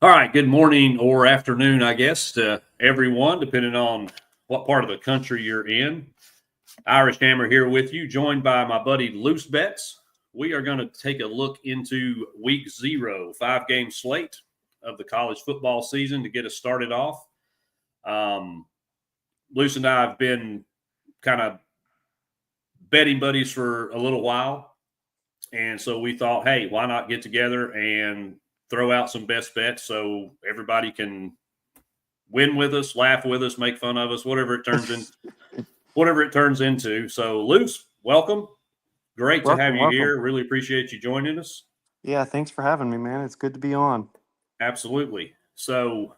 All right, good morning or afternoon, I guess, to everyone, depending on what part of the country you're in. Irish Hammer here with you, joined by my buddy LooseBets. We are going to take a look into week 0, 5-game slate of the college football season to get us started off. Loose and I have been kind of betting buddies for a little while. And so we thought, hey, why not get together and throw out some best bets so everybody can win with us, laugh with us, make fun of us, whatever it turns into. So, Luce, welcome. Great to have you here. Really appreciate you joining us. Yeah, thanks for having me, man. It's good to be on. Absolutely. So,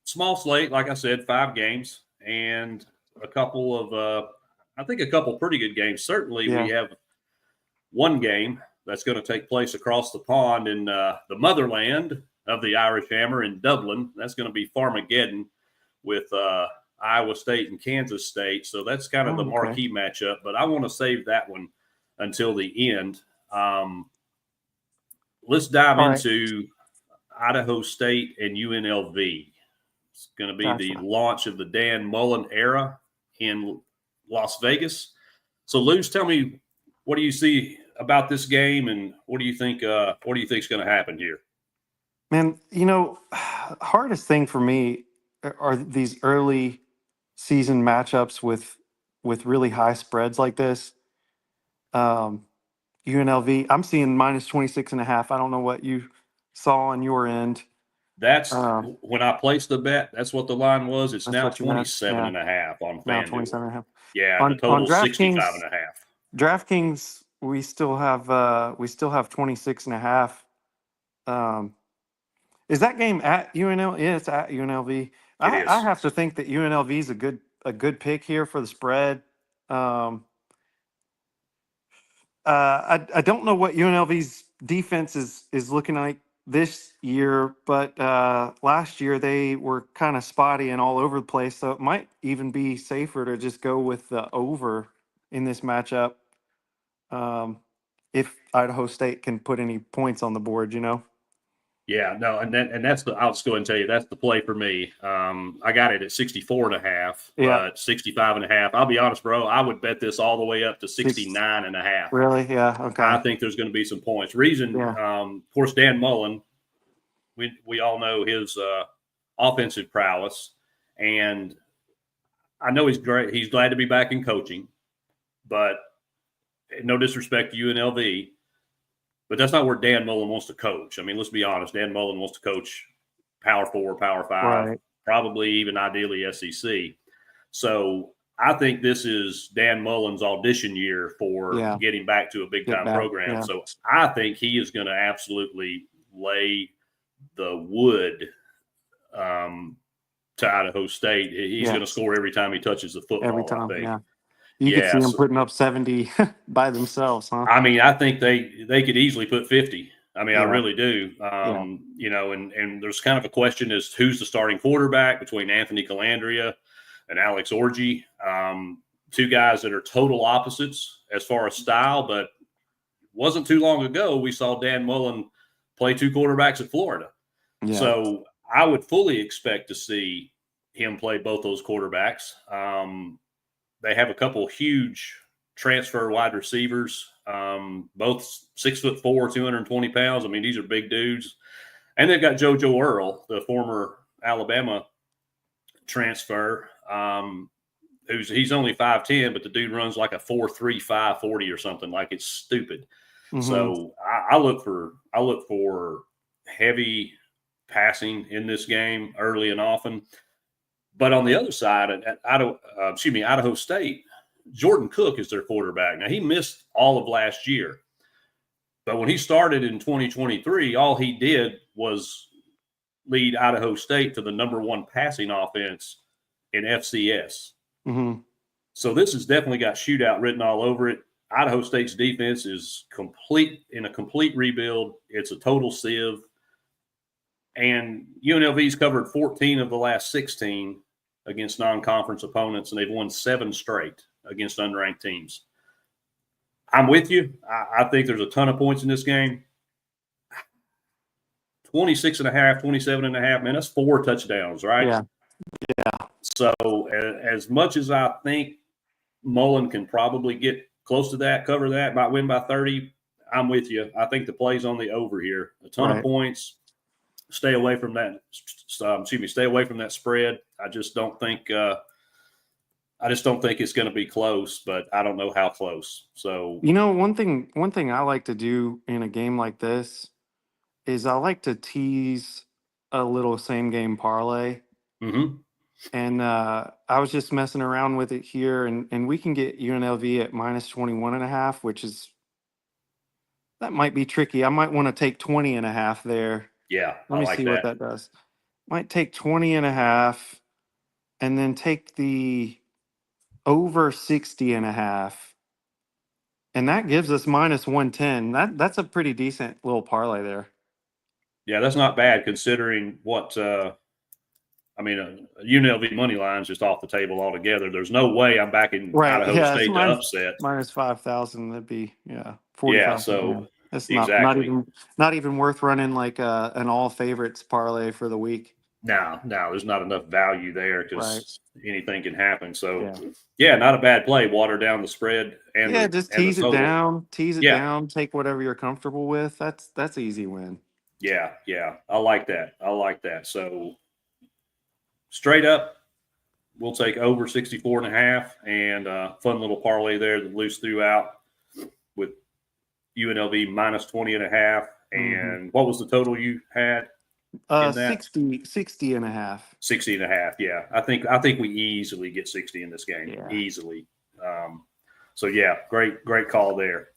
small slate, like I said, 5 games and a couple of, I think a couple pretty good games. Certainly, we have one game that's going to take place across the pond in the motherland of the Irish Hammer in Dublin. That's going to be Farmageddon with Iowa State and Kansas State. So that's kind of the marquee matchup. But I want to save that one until the end. Let's dive into Idaho State and UNLV. It's going to be the launch of the Dan Mullen era in Las Vegas. So, Luz, tell me, what do you see about this game, and what do you think is going to happen here? Man, hardest thing for me are these early season matchups with really high spreads like this. UNLV, I'm seeing minus 26.5. I don't know what you saw on your end. That's when I placed the bet. That's what the line was. It's now 27.5 on FanDuel. Now 27.5. Yeah, the total 65.5. DraftKings, we still have 26.5. Is that game at UNLV? Yeah, it's at UNLV. I have to think that UNLV is a good pick here for the spread. I don't know what UNLV's defense is looking like this year, but last year they were kind of spotty and all over the place. So it might even be safer to just go with the over in this matchup. If Idaho State can put any points on the board, Yeah, no, and that's I'll just go ahead and tell you that's the play for me. I got it at 64.5, but 65.5. I'll be honest, bro. I would bet this all the way up to 69.5. Really? Yeah. Okay. I think there's going to be some points. Of course, Dan Mullen. We all know his offensive prowess, and I know he's great. He's glad to be back in coaching, but no disrespect to UNLV. But that's not where Dan Mullen wants to coach. I mean, let's be honest. Dan Mullen wants to coach Power 4, Power 5, probably even ideally SEC. So I think this is Dan Mullen's audition year for getting back to a big-time program. Yeah. So I think he is going to absolutely lay the wood to Idaho State. He's going to score every time he touches the football. Every time, You could see them putting up 70 by themselves, huh? I mean, I think they could easily put 50. I mean, I really do. And there's kind of a question as to who's the starting quarterback between Anthony Calandria and Alex Orji. 2 guys that are total opposites as far as style, but wasn't too long ago we saw Dan Mullen play 2 quarterbacks at Florida. Yeah. So I would fully expect to see him play both those quarterbacks. They have a couple huge transfer wide receivers, both 6'4", 220 pounds. I mean, these are big dudes. And they've got JoJo Earl, the former Alabama transfer, he's only 5'10", but the dude runs like a 4.3, 540 or something. Like, it's stupid. Mm-hmm. So I look for heavy passing in this game early and often. But on the other side, at Idaho State, Jordan Cook is their quarterback. Now, he missed all of last year. But when he started in 2023, all he did was lead Idaho State to the number 1 passing offense in FCS. Mm-hmm. So this has definitely got shootout written all over it. Idaho State's defense is in a complete rebuild. It's a total sieve. And UNLV's covered 14 of the last 16 against non-conference opponents, and they've won 7 straight against unranked teams. I'm with you. I think there's a ton of points in this game. 26.5, 27.5, man, that's 4 touchdowns, right? Yeah. So as much as I think Mullen can probably get close to that, cover that, might win by 30, I'm with you. I think the play's on the over here. A ton of points. Stay away from that. Stay away from that spread. I just don't think it's going to be close, but I don't know how close. So one thing I like to do in a game like this is I like to tease a little same game parlay. Mm-hmm. And I was just messing around with it here, and we can get UNLV at minus 21.5, which is, that might be tricky. I might want to take 20.5 there. Yeah, Let me see what that does. Might take 20.5 and then take the over 60.5. And that gives us minus 110. That's a pretty decent little parlay there. Yeah, that's not bad considering what UNLV money line's just off the table altogether. There's no way I'm backing Idaho State to upset. Minus 5,000. That'd be 45. Yeah, so it's exactly. not even worth running like an all favorites parlay for the week. No, there's not enough value there because anything can happen. So not a bad play. Water down the spread and just tease it down. Tease it down. Take whatever you're comfortable with. That's easy win. Yeah, I like that. So straight up, we'll take over 64.5 and fun little parlay there that Loose threw out with UNLV minus 20.5. And what was the total you had? 60.5. 60.5. Yeah. I think we easily get 60 in this game. Yeah. Easily. Great call there.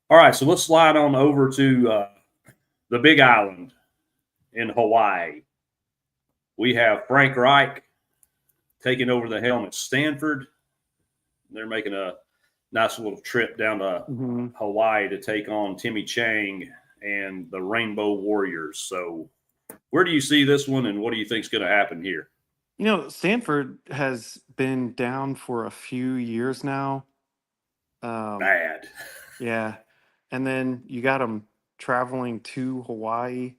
All right. So let's slide on over to the Big Island in Hawaii. We have Frank Reich taking over the helm at Stanford. They're making a nice little trip down to Hawaii to take on Timmy Chang and the Rainbow Warriors. So where do you see this one, and what do you think is going to happen here? Stanford has been down for a few years now. Bad. Yeah. And then you got them traveling to Hawaii.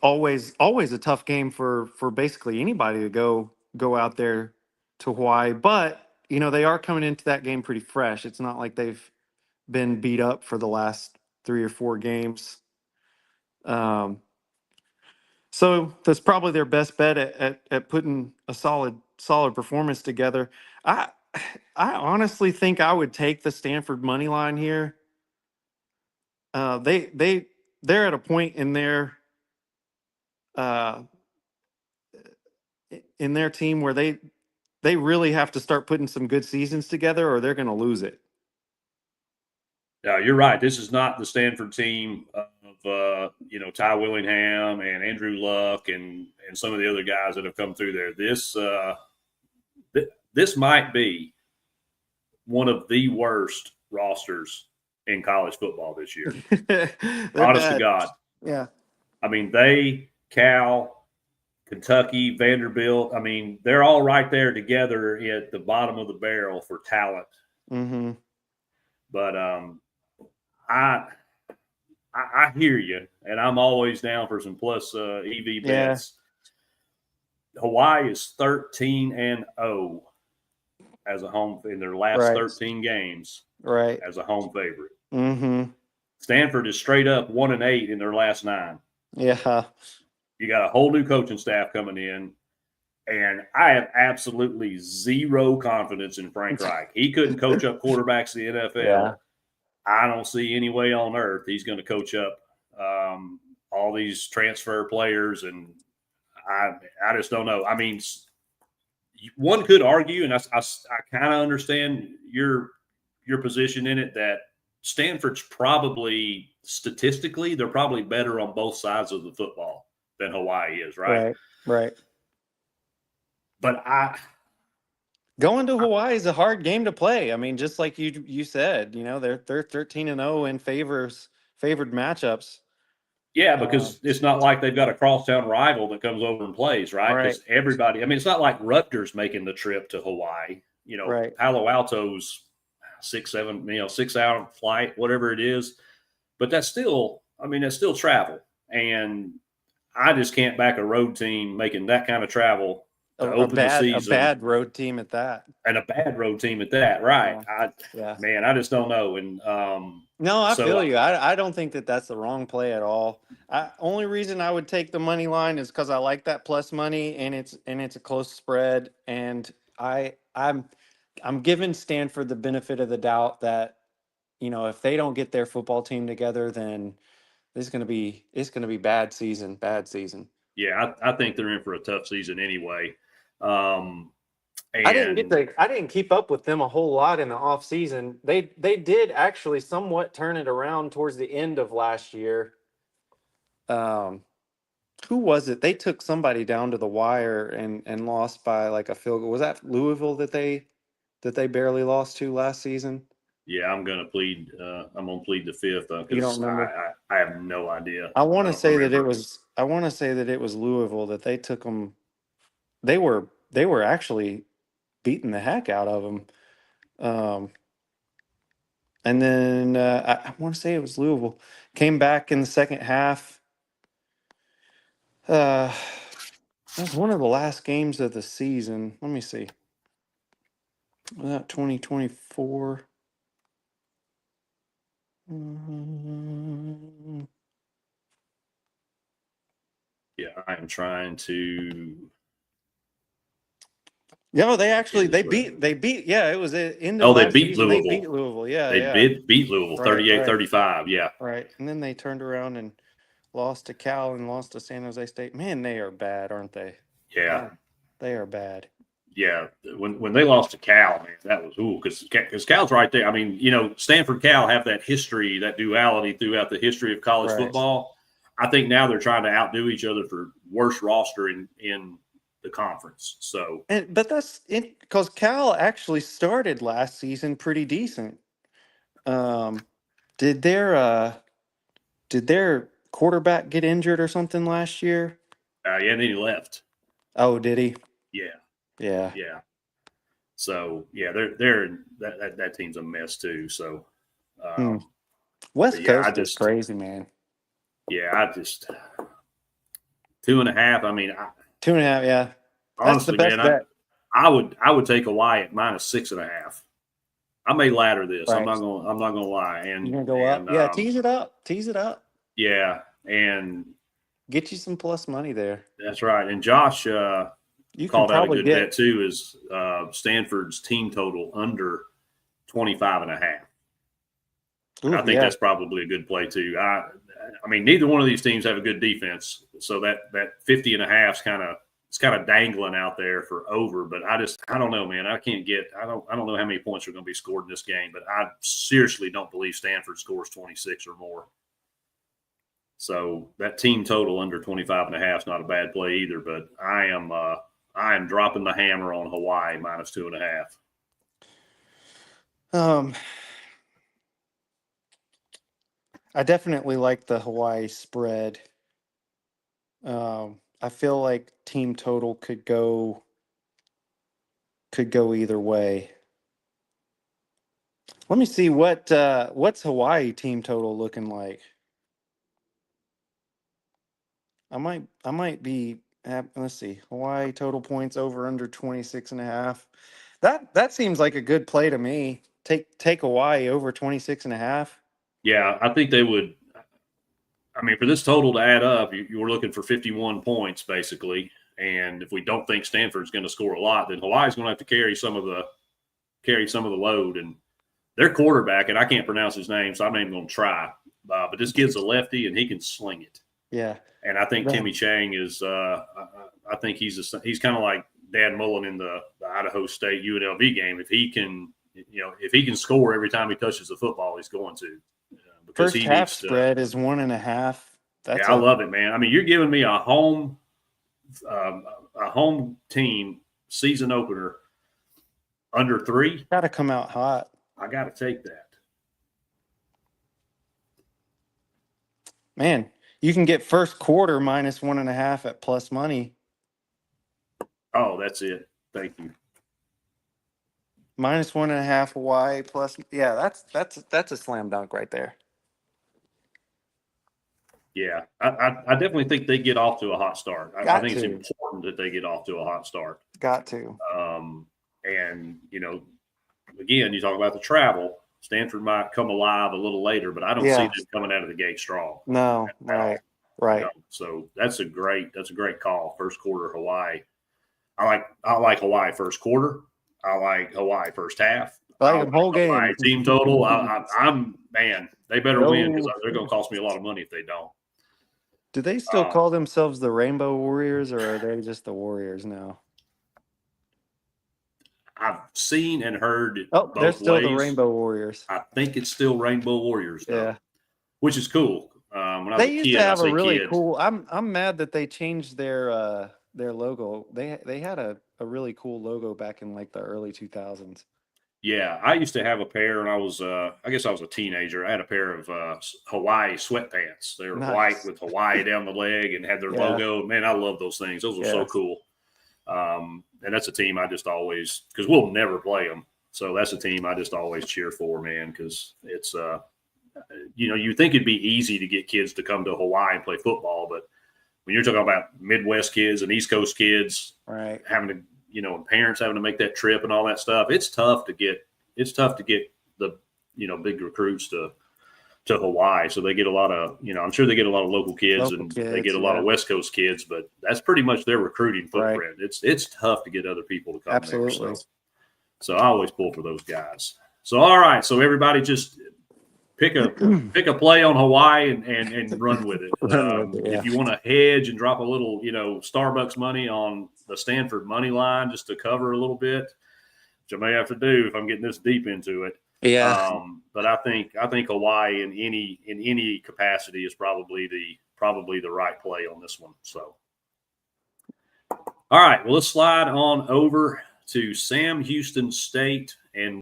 Always a tough game for basically anybody to go out there to Hawaii. But, they are coming into that game pretty fresh. It's not like they've been beat up for the last 3 or 4 games. So that's probably their best bet at putting a solid performance together. I honestly think I would take the Stanford money line here. They're at a point in their team where they really have to start putting some good seasons together, or they're going to lose it. Yeah, you're right. This is not the Stanford team of Ty Willingham and Andrew Luck and some of the other guys that have come through there. This might be one of the worst rosters in college football this year. Honest to God. Yeah. I mean, Cal, Kentucky, Vanderbilt, they're all right there together at the bottom of the barrel for talent. Mm-hmm. But I hear you, and I'm always down for some plus EV bets. Yeah. Hawaii is 13-0 as a home in their last 13 games. Right. As a home favorite. Mm-hmm. Stanford is straight up 1-8 in their last 9. Yeah. You got a whole new coaching staff coming in, and I have absolutely zero confidence in Frank Reich. He couldn't coach up quarterbacks in the NFL. Yeah. I don't see any way on earth he's going to coach up all these transfer players, and I just don't know. One could argue, and I kind of understand your position in it, that Stanford's probably statistically they're probably better on both sides of the football than Hawaii is, right? Right. But going to Hawaii is a hard game to play. Just like you said, they're 13-0 in favored matchups. Yeah, because it's not like they've got a crosstown rival that comes over and plays, right? Because everybody, it's not like Rutgers making the trip to Hawaii. Palo Alto's 6-7, 6-hour flight, whatever it is. But that's still I mean, it's still travel, and I just can't back a road team making that kind of travel to open the A season, bad road team at that. and a bad road team at that. Right? Yeah. Yeah. Man, I just don't know. And No, I so feel you. I don't think that that's the wrong play at all. Only reason I would take the money line is because I like that plus money, and it's a close spread, and I'm giving Stanford the benefit of the doubt that if they don't get their football team together, then it's gonna be bad season. yeah, I think they're in for a tough season anyway. Um, and I didn't keep up with them a whole lot in the off season. They did actually somewhat turn it around towards the end of last year. Um, who was it? They took somebody down to the wire and lost by like a field goal. Was that Louisville that they barely lost to last season? yeah, I'm gonna plead. I'm gonna plead the fifth You don't because remember? I have no idea. I want I to don't say that it remember. was. I want to say that it was Louisville that they took them. They were actually beating the heck out of them. Um, and then I want to say it was Louisville came back in the second half. That was one of the last games of the season. Let me see. Was that 2024? Yeah, I am trying to. No, Get this right. they beat yeah, it was the end of Oh, they last beat season. They Louisville. beat Louisville. Yeah, They yeah. beat Louisville Right, 38-35. Yeah, right. And then they turned around and lost to Cal and lost to San Jose State. Man, they are bad, aren't they? yeah, God, they are bad. yeah. When they lost to Cal, man, that was because Cal's right there. I mean, Stanford Cal have that history, that duality throughout the history of college Right. football. I think now they're trying to outdo each other for worst roster in the conference. So But that's it because Cal actually started last season pretty decent. Um, did their quarterback get injured or something last year? yeah, and then he left. Oh, did he? Yeah, Yeah. yeah. So yeah, they're that team's a mess too. So, Hmm. but West yeah, Coast is crazy, man. I just 2.5. I mean, 2.5, yeah. That's the honestly, best man, bet. I would take Hawaii at -6.5. I may ladder this. Right. I'm not gonna lie. You're gonna go up? Yeah, tease it up. Tease it up. Yeah, and Get you some plus money there. that's right. And Josh You can called out a probably good bet get too. Is Stanford's team total under 25.5. And I ooh, think yeah. that's probably a good play too. I mean, neither one of these teams have a good defense, so that 50.5 is kind of dangling out there for over. But I don't know, man. I don't know how many points are going to be scored in this game. But I seriously don't believe Stanford scores 26 or more. So that team total under 25.5 is not a bad play either. But I am dropping the hammer on Hawaii -2.5. I definitely like the Hawaii spread. I feel like team total could go either way. Let me see what's Hawaii team total looking like. I might be let's see. Hawaii total points over under 26.5. That seems like a good play to me. Take Hawaii over 26.5. Yeah, I think they would. I mean, for this total to add up, you were looking for 51 points basically. And if we don't think Stanford's going to score a lot, then Hawaii's going to have to carry some of the load. And their quarterback, and I can't pronounce his name, so I'm not even going to try. But this kid's a lefty, and he can sling it. Yeah. And I think Timmy Chang is. I think he's kind of like Dan Mullen in the Idaho State UNLV game. If he can score every time he touches the football, he's going to. Because First he half needs to. spread is 1.5. Yeah, I love it, man. I mean, you're giving me a home team season opener under 3. Got to come out hot. I got to take that. Man, you can get first quarter -1.5 at plus money. Oh, that's it. Thank you. -1.5 Hawaii plus. Yeah, that's a slam dunk right there. Yeah, I definitely think they get off to a hot start. I think it's important that they get off to a hot start. Got to. And, again, you talk about the travel. Stanford might come alive a little later, but I don't see them coming out of the gate strong. No, right. So that's a great call. First quarter Hawaii. I like Hawaii first quarter. I like Hawaii first half. I like the whole game. Team total. I'm man. They better win because they're going to cost me a lot of money if they don't. Do they still call themselves the Rainbow Warriors, or are they just the Warriors now? I've seen and heard both they're still ways. The Rainbow Warriors. I think it's still Rainbow Warriors, though, yeah, which is cool. When I was they used to have a really cool. I'm mad that they changed their logo. They had a really cool logo back in like the early 2000s. Yeah, I used to have a pair, and I was I guess I was a teenager. I had a pair of Hawaii sweatpants. They were white with Hawaii down the leg and had their logo. Man, I love those things. Those were so cool. And that's a team I just always, because we'll never play them. So that's a team I just always cheer for, man, because it's, you think it'd be easy to get kids to come to Hawaii and play football. But when you're talking about Midwest kids and East Coast kids having to, parents having to make that trip and all that stuff, it's tough to get the, big recruits to Hawaii. So they get a lot of, I'm sure they get a lot of local kids, they get a lot of West Coast kids, but that's pretty much their recruiting footprint. Right. It's tough to get other people to come Absolutely. there. So I always pull for those guys. So, all right. So everybody just pick a play on Hawaii and run with it. If you want to hedge and drop a little, Starbucks money on the Stanford money line just to cover a little bit, which I may have to do if I'm getting this deep into it. Yeah. But I think Hawaii in any capacity is probably the right play on this one. So, all right, well, let's slide on over to Sam Houston State and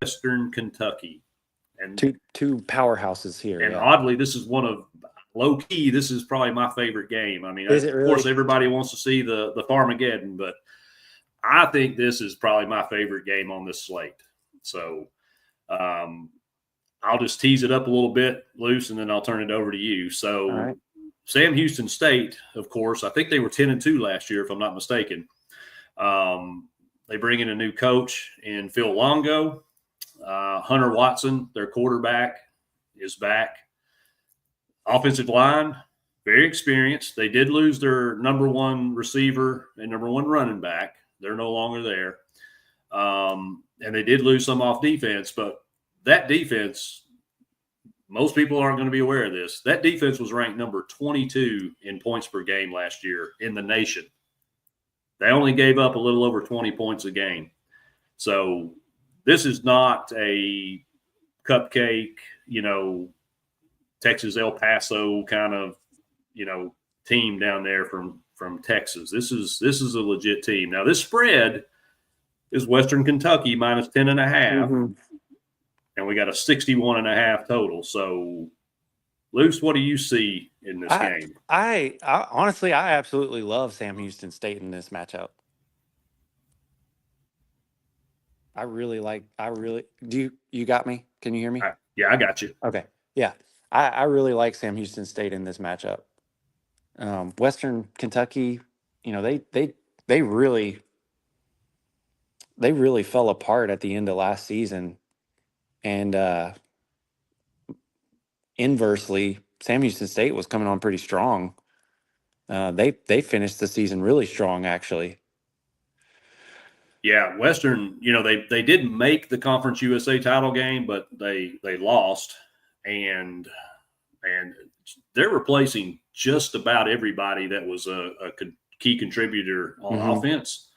Western Kentucky, and two powerhouses here. And oddly, this is one of low key. This is probably my favorite game. I mean, of course, everybody wants to see the Farmageddon, but I think this is probably my favorite game on this slate. So. I'll just tease it up a little bit, Luce, and then I'll turn it over to you. So, Sam Houston State, of course, I think they were 10-2 last year, if I'm not mistaken. They bring in a new coach in Phil Longo. Hunter Watson, their quarterback, is back. Offensive line, very experienced. They did lose their number one receiver and number one running back. They're no longer there. And they did lose some off defense, but that defense, most people aren't going to be aware of this. That defense was ranked number 22 in points per game last year in the nation. They only gave up a little over 20 points a game. So this is not a cupcake, Texas El Paso kind of, team down there from Texas. This is a legit team. Now this spread is Western Kentucky minus 10.5, and we got a 61.5 total. So, Luce, what do you see in this game? I honestly, I absolutely love Sam Houston State in this matchup. Do you got me? Can you hear me? Yeah, I got you. Okay. Yeah. I really like Sam Houston State in this matchup. Western Kentucky, they really fell apart at the end of last season. And inversely, Sam Houston State was coming on pretty strong. They finished the season really strong, actually. Yeah, Western, they didn't make the Conference USA title game, but they lost, and they're replacing just about everybody that was a key contributor on offense.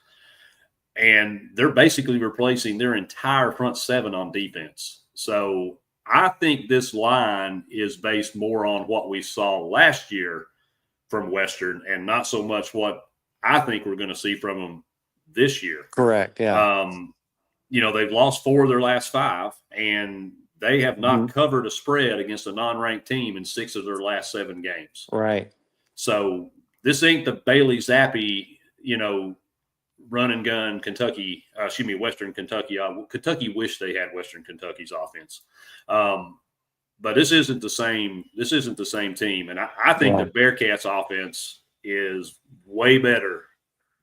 And they're basically replacing their entire front seven on defense. So I think this line is based more on what we saw last year from Western and not so much what I think we're going to see from them this year. Correct, yeah. They've lost 4 of their last 5, and they have not covered a spread against a non-ranked team in 6 of their last 7 games. Right. So this ain't the Bailey Zappi, run and gun Western Kentucky. Kentucky wished they had Western Kentucky's offense. but this isn't the same. This isn't the same team, and I think the Bearcats' offense is way better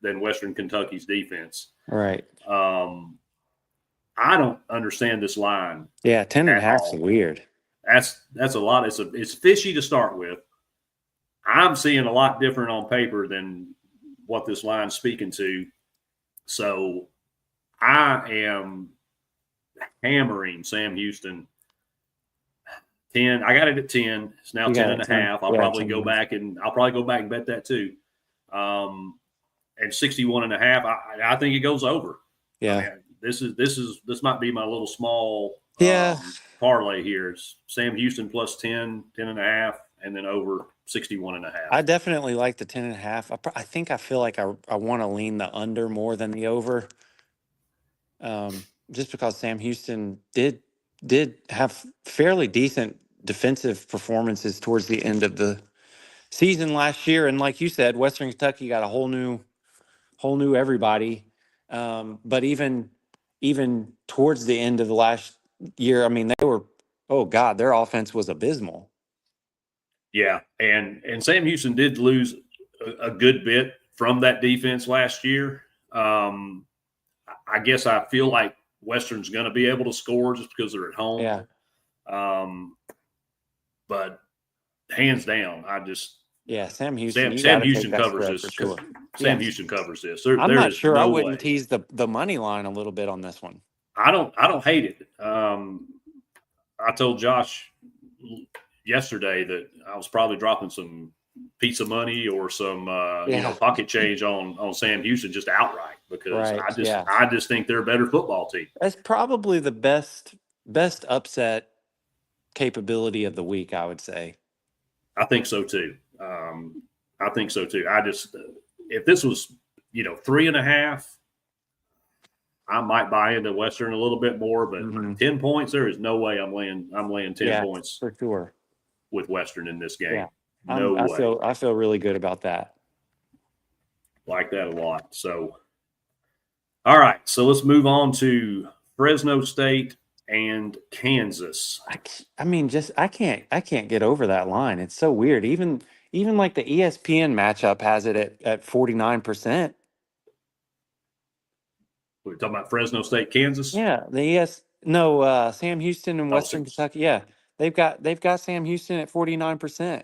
than Western Kentucky's defense. Right. I don't understand this line. Yeah, 10.5 is weird. That's a lot. It's fishy to start with. I'm seeing a lot different on paper than what this line's speaking to. So I am hammering Sam Houston 10. I got it at 10. It's now 10.5. I'll probably go back and bet that too. And 61.5. I think it goes over. Yeah. I mean, this might be my little small parlay here. It's Sam Houston plus 10.5, and then over 61.5. I definitely like the 10.5. I feel like I want to lean the under more than the over. Just because Sam Houston did have fairly decent defensive performances towards the end of the season last year, and like you said, Western Kentucky got a whole new everybody. But even towards the end of the last year, I mean, their offense was abysmal. Yeah, and Sam Houston did lose a good bit from that defense last year. I guess I feel like Western's going to be able to score just because they're at home. Yeah. But hands down, Sam Houston. Sam Houston covers this. Sure. Sam Houston covers this. I'm not sure. I wouldn't tease the money line a little bit on this one. I don't hate it. I told Josh yesterday that I was probably dropping some pizza money or some pocket change on Sam Houston just outright because I just think they're a better football team. That's probably the best upset capability of the week, I would say. I think so too. I just if this was 3.5, I might buy into Western a little bit more, but 10 points, there is no way I'm laying 10 points for sure with Western in this game. Yeah. No way. I feel really good about that. Like that a lot. So, all right. So let's move on to Fresno State and Kansas. I can't get over that line. It's so weird. Even like the ESPN matchup has it at 49%. We're talking about Fresno State, Kansas. Yeah, Sam Houston and Western Kentucky. Yeah, they've got Sam Houston at 49%.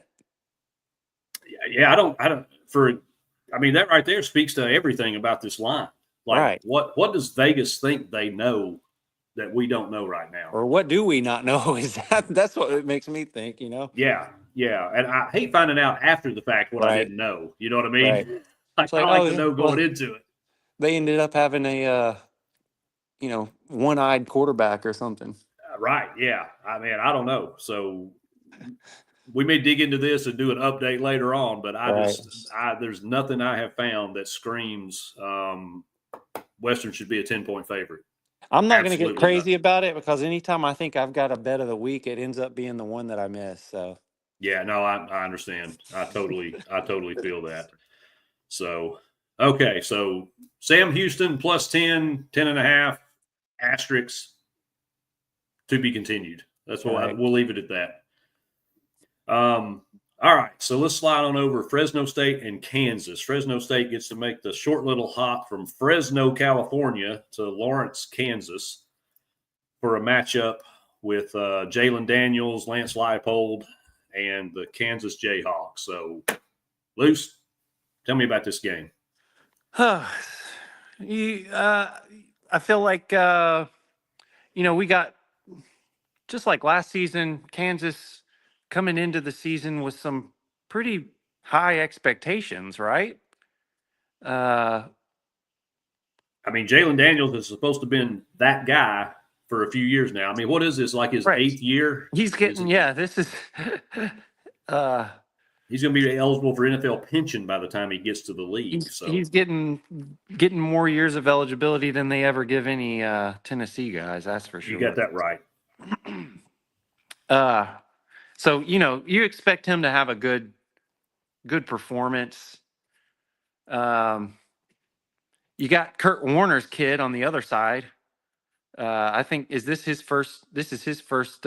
Yeah, I don't. That right there speaks to everything about this line. Like, what does Vegas think they know that we don't know right now? Or what do we not know? That's what it makes me think, Yeah. And I hate finding out after the fact what I didn't know. You know what I mean? Right. I like to know going into it. They ended up having a, one-eyed quarterback or something. Right. Yeah. I don't know. So we may dig into this and do an update later on, but there's nothing I have found that screams Western should be a 10-point favorite. I'm not going to get crazy about it because anytime I think I've got a bet of the week, it ends up being the one that I miss. So. Yeah, no, I understand. I totally feel that. So, okay. So Sam Houston plus 10.5 asterisks to be continued. That's what we'll leave it at that. All right. So let's slide on over Fresno State and Kansas. Fresno State gets to make the short little hop from Fresno, California to Lawrence, Kansas for a matchup with Jalen Daniels, Lance Leipold, and the Kansas Jayhawks. So, Luce, tell me about this game. I feel like, we got, just like last season, Kansas coming into the season with some pretty high expectations, right? Jalen Daniels is supposed to have been that guy for a few years now. What is this, like his 8th year? He's getting, this is he's going to be eligible for NFL pension by the time he gets to the league. He's getting more years of eligibility than they ever give any Tennessee guys, that's for sure. You got that right. So, you expect him to have a good performance. You got Kurt Warner's kid on the other side. I think this is his first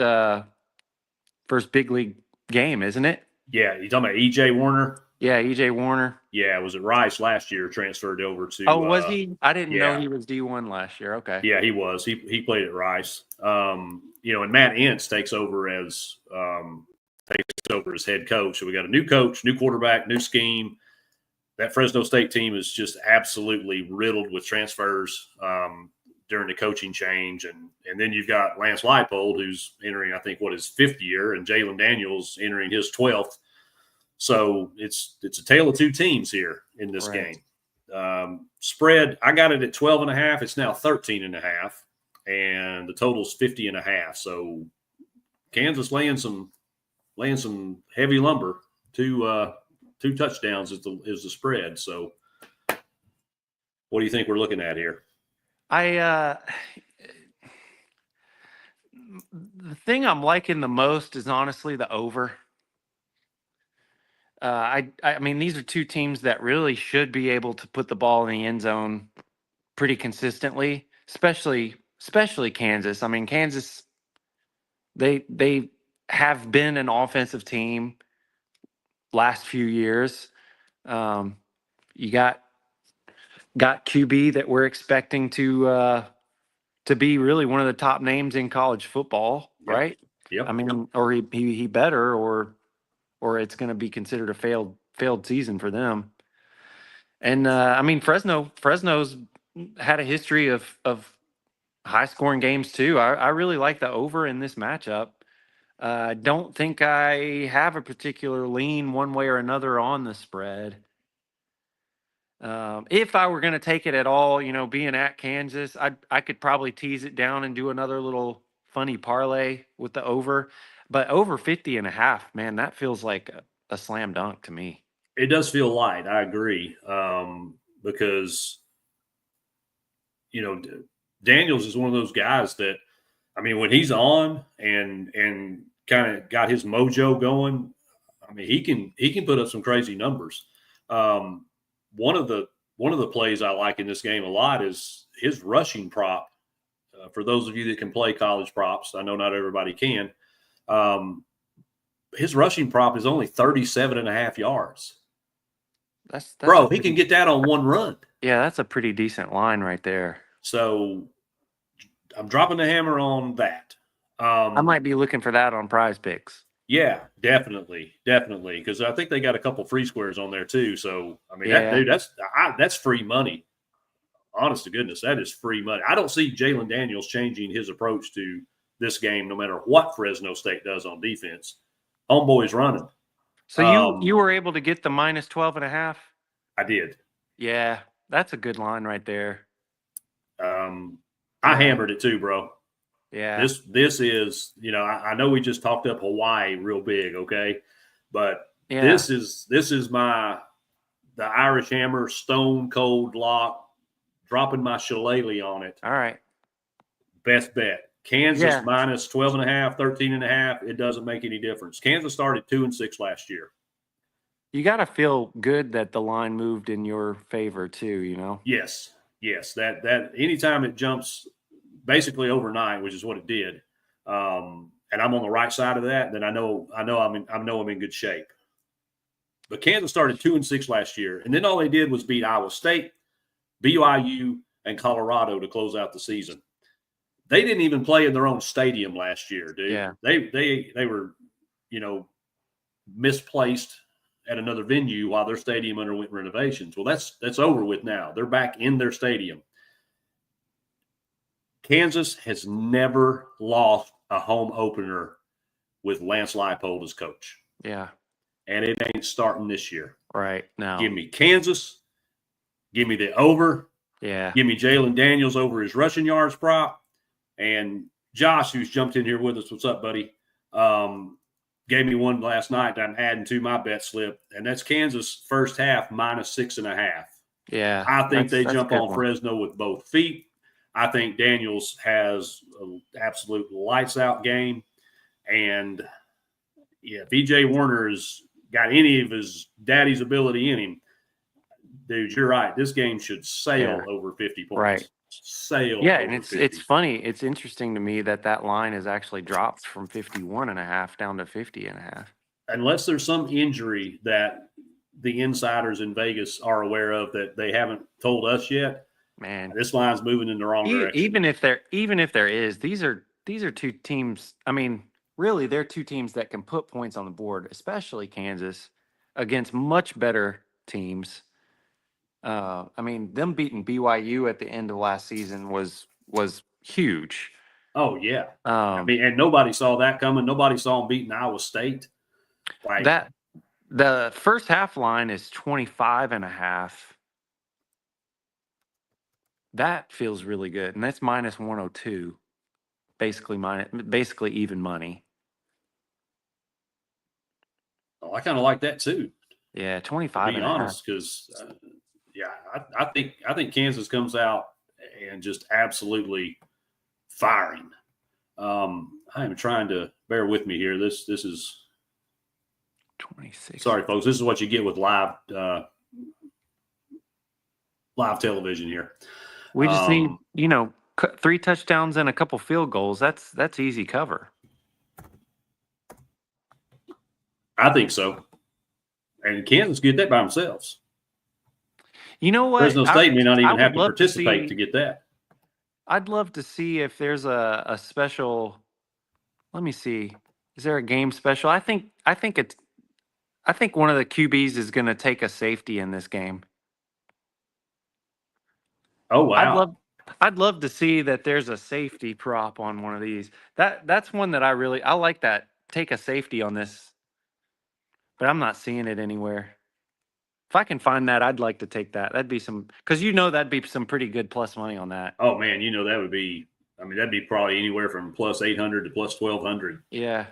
first big league game, isn't it? Yeah, you talking about E.J. Warner? Yeah, E.J. Warner. Yeah, was it Rice last year transferred over to? Oh, was he? I didn't know yeah. he was D1 last year. Okay. Yeah, he was. He played at Rice. And Matt Ince takes over as head coach. So we got a new coach, new quarterback, new scheme. That Fresno State team is just absolutely riddled with transfers during the coaching change. And then you've got Lance Leipold, who's entering, I think, his 5th year, and Jalen Daniels entering his 12th. So it's a tale of two teams here in this game. Spread, I got it at 12.5. It's now 13.5, and the total's 50.5. So Kansas laying some heavy lumber. Two touchdowns is the spread. So what do you think we're looking at here? The thing I'm liking the most is honestly the over. I mean, these are two teams that really should be able to put the ball in the end zone pretty consistently, especially Kansas. I mean, Kansas, they have been an offensive team last few years. You got QB that we're expecting to be really one of the top names in college football, right? Yeah. I mean, or he better, or it's going to be considered a failed season for them. And I mean, Fresno's had a history of high scoring games too. I really like the over in this matchup. I don't think I have a particular lean one way or another on the spread. If I were going to take it at all, being at Kansas, I could probably tease it down and do another little funny parlay with the over. But over 50.5, man, that feels like a slam dunk to me. It does feel light. I agree. Because, Daniels is one of those guys that, I mean, when he's on and kind of got his mojo going, I mean, he can put up some crazy numbers. One of the plays I like in this game a lot is his rushing prop. For those of you that can play college props, I know not everybody can. His rushing prop is only 37.5 yards. That's Bro, he can get that on one run. Yeah, that's a pretty decent line right there. So I'm dropping the hammer on that. I might be looking for that on Prize Picks. Yeah, definitely, because I think they got a couple free squares on there too. So I mean, that's free money. Honest to goodness, that is free money. I don't see Jalen Daniels changing his approach to this game, no matter what Fresno State does on defense. Homeboy's running. So you were able to get the minus 12.5? I did. Yeah, that's a good line right there. I hammered it too, bro. Yeah. This is, I know we just talked up Hawaii real big, okay? But this is the Irish Hammer stone cold lock, dropping my shillelagh on it. All right. Best bet. Kansas minus 12.5, 13.5. It doesn't make any difference. Kansas started 2-6 last year. You got to feel good that the line moved in your favor too, Yes. That anytime it jumps basically overnight, which is what it did, and I'm on the right side of that, then I know I'm in good shape. But Kansas started 2-6 last year, and then all they did was beat Iowa State, BYU, and Colorado to close out the season. They didn't even play in their own stadium last year, dude. Yeah. They were, misplaced at another venue while their stadium underwent renovations. Well, that's over with now. They're back in their stadium. Kansas has never lost a home opener with Lance Leipold as coach. Yeah. And it ain't starting this year. Right. Now. Give me Kansas. Give me the over. Yeah. Give me Jalen Daniels over his rushing yards prop. And Josh, who's jumped in here with us, what's up, buddy? Gave me one last night that I'm adding to my bet slip, and that's Kansas first half minus 6.5. Yeah. I think they jump on Fresno with both feet. I think Daniels has an absolute lights out game. And if E.J. Warner's got any of his daddy's ability in him, dude, you're right. This game should sail over 50 points. Right. sailed Yeah, and over it's 50. funny. It's interesting to me that line has actually dropped from 51.5 down to 50.5. Unless there's some injury that the insiders in Vegas are aware of that they haven't told us yet, Man, this line's moving in the wrong direction. even if there is, these are two teams. I mean, really, they're two teams that can put points on the board, especially Kansas against much better teams. I mean, them beating BYU at the end of last season was huge. Oh yeah, I mean, and nobody saw that coming. Nobody saw them beating Iowa State. Like that, the first half line is 25.5. That feels really good, and that's minus 102, basically even money. oh, I kind of like that too. Yeah, 25. To be honest, because yeah, I think Kansas comes out and just absolutely firing. I am trying to bear with me here. This is 26. Sorry, folks. This is what you get with live television here. We just need 3 touchdowns and a couple field goals. That's easy cover. I think so. And Kansas get that by themselves. You know what? Fresno State may not even have to participate to to get that. I'd love to see if there's a special. Let me see. Is there a game special? I think one of the QBs is going to take a safety in this game. Oh wow! I'd love to see that there's a safety prop on one of these. That's one that I like that. Take a safety on this, but I'm not seeing it anywhere. If I can find that, I'd like to take that. That'd be that'd be some pretty good plus money on that. Oh man, that would be. I mean, that'd be probably anywhere from plus 800 to plus 1,200. Yeah.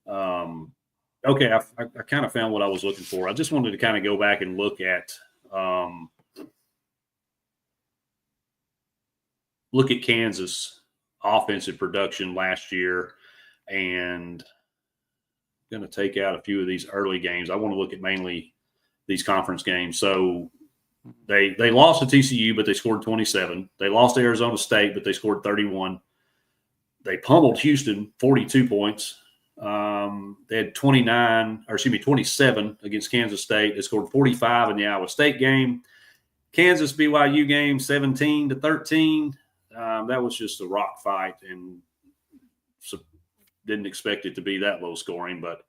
Okay, I kind of found what I was looking for. I just wanted to kind of go back and look at Kansas offensive production last year, and I'm going to take out a few of these early games. I want to look at mainly these conference games. So they lost to TCU, but they scored 27. They lost to Arizona State, but they scored 31. They pummeled Houston 42 points. They had 27 against Kansas State. They scored 45 in the Iowa State game. Kansas BYU game 17-13. That was just a rock fight, and so didn't expect it to be that low scoring. But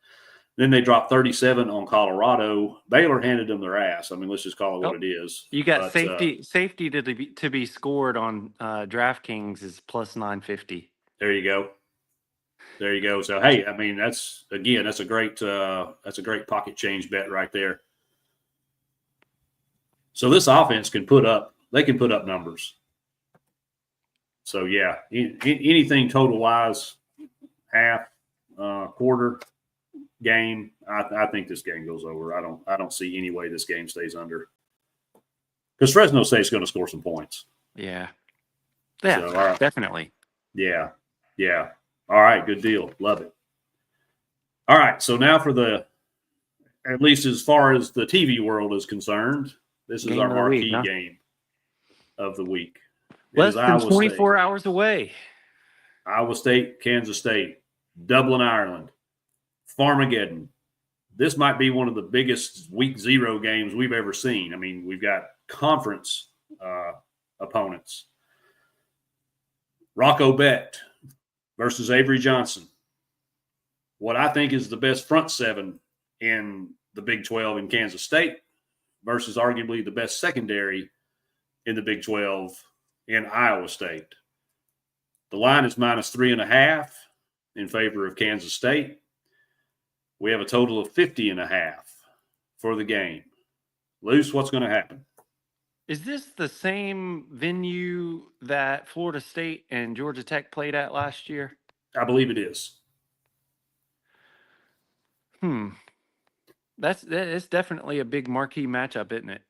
then they dropped 37 on Colorado. Baylor handed them their ass. I mean, let's just call it what it is. You got safety to be scored on DraftKings is plus 950. There you go. So hey, I mean that's a great pocket change bet right there. So this offense can put up numbers. So yeah, anything total wise, half, quarter, game. I think this game goes over. I don't see any way this game stays under. Because Fresno State's going to score some points. Yeah. Yeah, so, definitely. Yeah. All right, good deal. Love it. All right, so now at least as far as the TV world is concerned, this is our marquee game of the week. Less than 24 hours away. Iowa State, Kansas State, Dublin, Ireland, Farmageddon. This might be one of the biggest week 0 games we've ever seen. I mean, we've got conference opponents. Rocco Becht versus Avery Johnson. What I think is the best front seven in the Big 12 in Kansas State versus arguably the best secondary in the Big 12 in Iowa State. The line is minus 3.5 in favor of Kansas State. We have a total of 50.5 for the game. Loose, what's going to happen? Is this the same venue that Florida State and Georgia Tech played at last year? I believe it is. That's definitely a big marquee matchup, isn't it?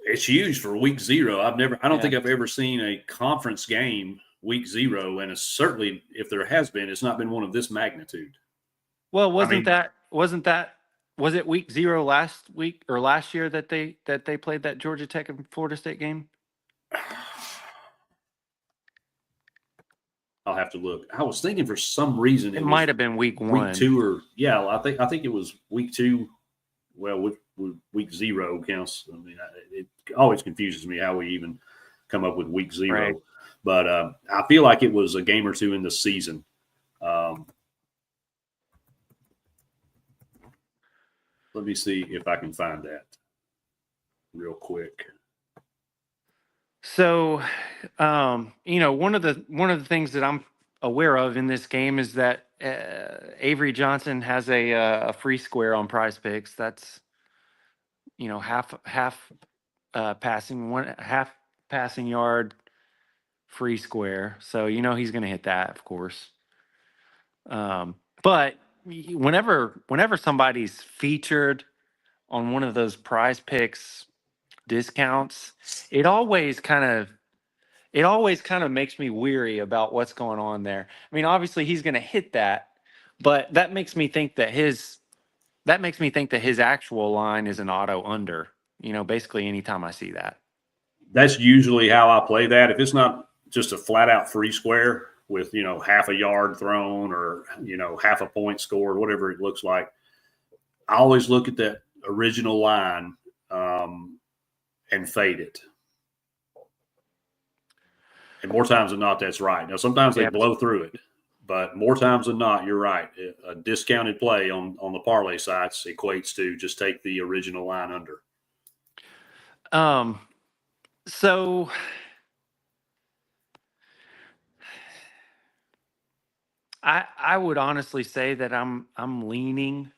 It's huge for week 0. I don't think I've ever seen a conference game week 0, and it's certainly, if there has been, it's not been one of this magnitude. Well, was it week 0 last week or last year that they played that Georgia Tech and Florida State game? I'll have to look. I was thinking for some reason It it was might have been week week 1. 2 or I think it was week 2. Well, with week 0 counts. I mean, it always confuses me how we even come up with week 0. Right. But I feel like it was a game or two in the season. Let me see if I can find that real quick. So, one of the things that I'm aware of in this game is that Avery Johnson has a free square on Prize Picks. That's half half passing yard free square. So he's going to hit that, of course. But whenever somebody's featured on one of those Prize Picks discounts, it always kind of makes me weary about what's going on there. I mean, obviously he's going to hit that, but that makes me think that his actual line is an auto under. Basically anytime I see that. That's usually how I play that. If it's not just a flat out free square with, half a yard thrown or, half a point scored, whatever it looks like, I always look at that original line and fade it. And more times than not, that's right. Now, sometimes they blow through it, but more times than not, you're right. A discounted play on the parlay sites equates to just take the original line under. So I would honestly say that I'm leaning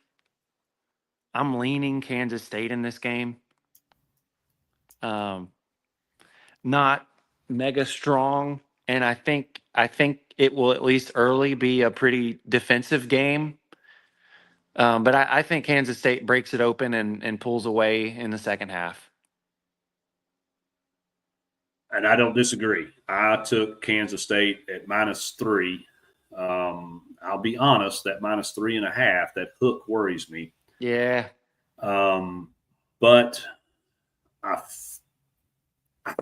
Kansas State in this game. Not mega strong, and I think it will at least early be a pretty defensive game. But I think Kansas State breaks it open and pulls away in the second half. And I don't disagree. I took Kansas State at -3. I'll be honest, that -3.5, that hook worries me. Yeah. But I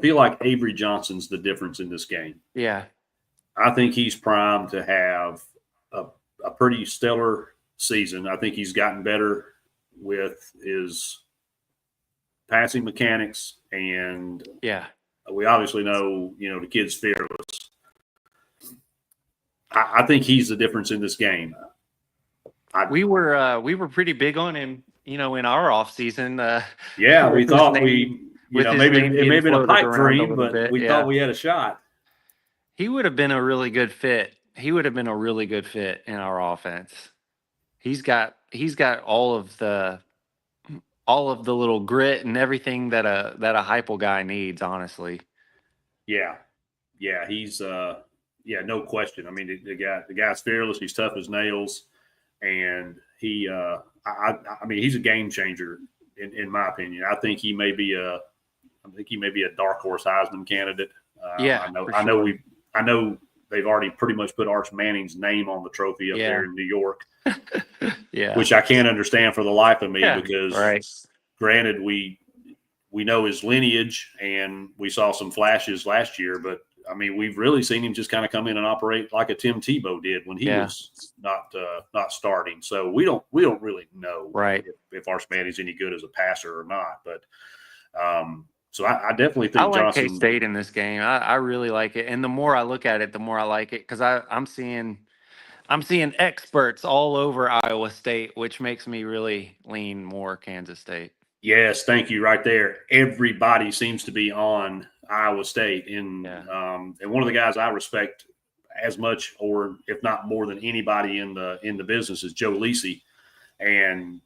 feel like Avery Johnson's the difference in this game. Yeah. I think he's primed to have a pretty stellar season. I think he's gotten better with his passing mechanics, and we obviously know, the kid's fearless. I think he's the difference in this game. We were pretty big on him, in our off season. We thought maybe it may have been a pipe dream, but we thought we had a shot. He would have been a really good fit. He would have been a really good fit in our offense. He's got all of the little grit and everything that a Heupel guy needs, honestly. Yeah, he's no question. I mean, the guy's fearless. He's tough as nails, and he I mean, he's a game changer in my opinion. I think he may be a dark horse Heisman candidate. I know they've already pretty much put Arch Manning's name on the trophy up there in New York. Which I can't understand for the life of me because granted we know his lineage and we saw some flashes last year, but I mean, we've really seen him just kind of come in and operate like a Tim Tebow did when he was not starting. So we don't really know if Arch Manning's any good as a passer or not. But so I definitely think I like Johnson. K-State in this game. I really like it, and the more I look at it, the more I like it because I'm seeing experts all over Iowa State, which makes me really lean more Kansas State. Yes, thank you. Right there, everybody seems to be on Iowa State, and one of the guys I respect as much, or if not more than anybody in the business, is Joe Lisi, and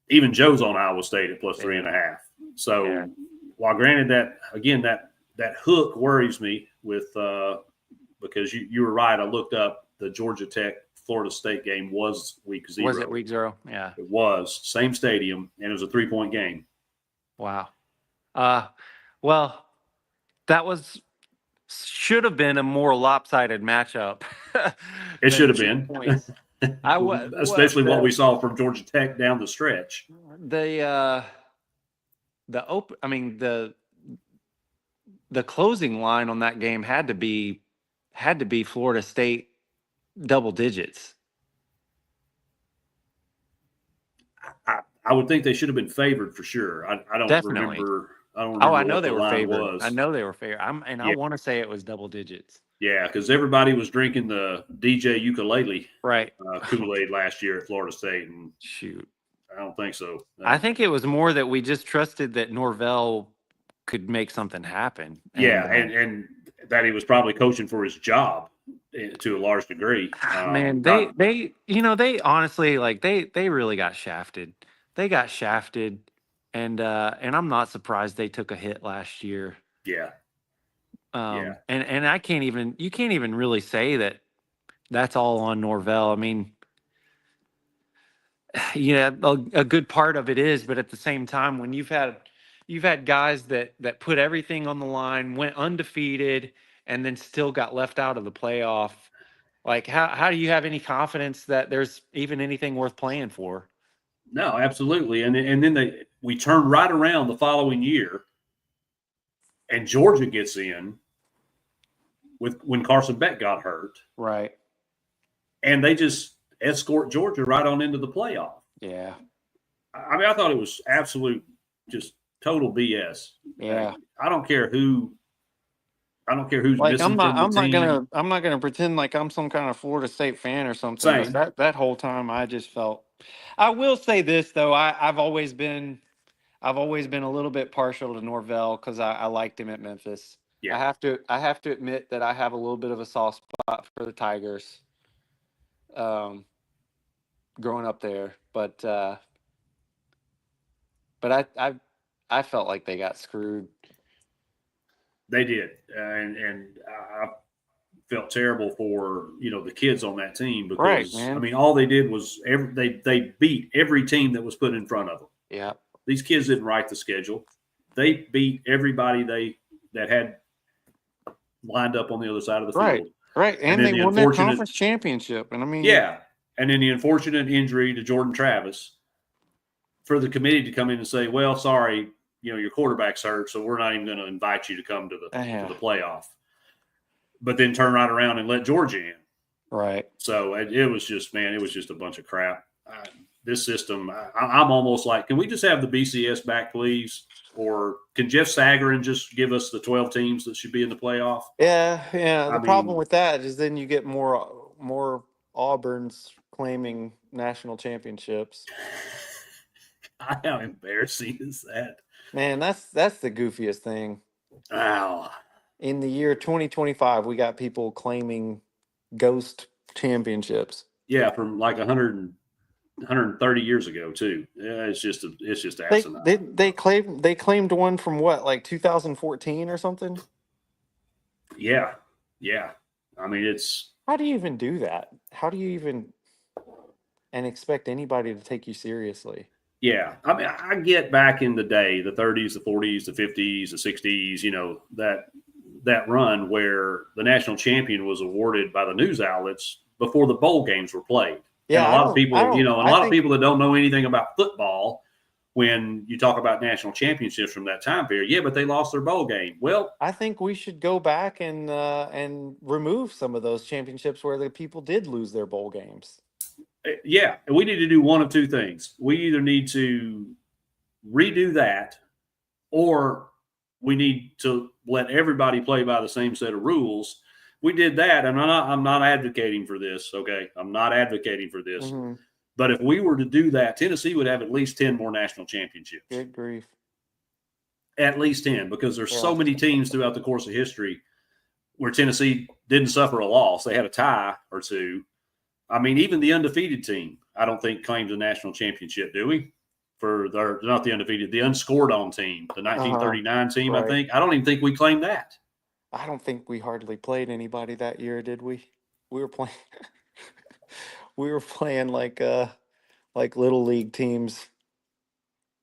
even Joe's on Iowa State at +3.5. So while granted that again that hook worries me with because you were right, I looked up the Georgia Tech Florida State game was week 0. Was it week 0? Yeah, it was same stadium, and it was a 3-point game. Wow. Well, that should have been a more lopsided matchup. It should have been. Especially what we saw from Georgia Tech down the stretch. The closing line on that game had to be had to be Florida State double digits. I would think they should have been favored for sure. I don't Definitely. remember. I don't Oh, remember I know what they the were line favored. was. I know they were favored. I Yeah, want to say it was double digits. yeah, because everybody was drinking the DJ ukulele Right. Kool-Aid last year at Florida State, and Shoot. I don't think so. I think it was more that we just trusted that Norvell could make something happen. Yeah, and that he was probably coaching for his job to a large degree. Man, Not, they honestly, like, they really got shafted. They got shafted, and I'm not surprised they took a hit last year. yeah, yeah. And you can't even really say that that's all on Norvell. I mean, yeah, a good part of it is, but at the same time, when you've had guys that put everything on the line, went undefeated, and then still got left out of the playoff. Like, how do you have any confidence that there's even anything worth playing for? No, absolutely. And then we turn right around the following year, and Georgia gets in when Carson Beck got hurt, Right. and they just escort Georgia right on into the playoff. Yeah. I mean, I thought it was absolute, just total BS. Yeah. I don't care who's Like, missing from the team. I'm not gonna pretend like I'm some kind of Florida State fan or something. Same. But that whole time I just felt. I will say this though, I've always been a little bit partial to Norvell because I liked him at Memphis. Yeah. I have to admit that I have a little bit of a soft spot for the Tigers. Growing up there, but I felt like they got screwed. They did, and I felt terrible for the kids on that team because Right, man. I mean all they did was they beat every team that was put in front of them. Yeah. These kids didn't write the schedule. They beat everybody that had lined up on the other side of the field. Right, and they won that conference championship. And I mean, yeah, and then the unfortunate injury to Jordan Travis for the committee to come in and say, "Well, sorry, your quarterback's hurt, so we're not even going to invite you to come to the playoff." But then turn right around and let Georgia in. Right. So it was just, man, it was just a bunch of crap. This system, I'm almost like, can we just have the BCS back, please? Or can Jeff Sagarin just give us the 12 teams that should be in the playoff? Yeah. The problem with that is then you get more Auburns claiming national championships. How embarrassing is that? Man, that's the goofiest thing. Wow. In the year 2025, we got people claiming ghost championships. Yeah, from like 130 years ago too. Yeah, it's just asinine. They claimed one from what, like 2014 or something? Yeah. I mean, how do you even do that? How do you even and expect anybody to take you seriously? Yeah, I mean, I get back in the day, the 30s, the 40s, the 50s, the 60s, that run where the national champion was awarded by the news outlets before the bowl games were played. Yeah, and a lot of people that don't know anything about football, when you talk about national championships from that time period, yeah, but they lost their bowl game. Well, I think we should go back and remove some of those championships where the people did lose their bowl games. Yeah, we need to do one of two things. We either need to redo that, or we need to let everybody play by the same set of rules. We did that, and I'm not advocating for this, okay? I'm not advocating for this. Mm-hmm. But if we were to do that, Tennessee would have at least 10 more national championships. Good grief. At least 10, because there's so many teams throughout the course of history where Tennessee didn't suffer a loss. They had a tie or two. I mean, even the undefeated team, I don't think claims a national championship, do we? Not the undefeated, the unscored on team, the 1939 team, right. I think. I don't even think we claimed that. I don't think we hardly played anybody that year, did we? We were playing we were playing like little league teams.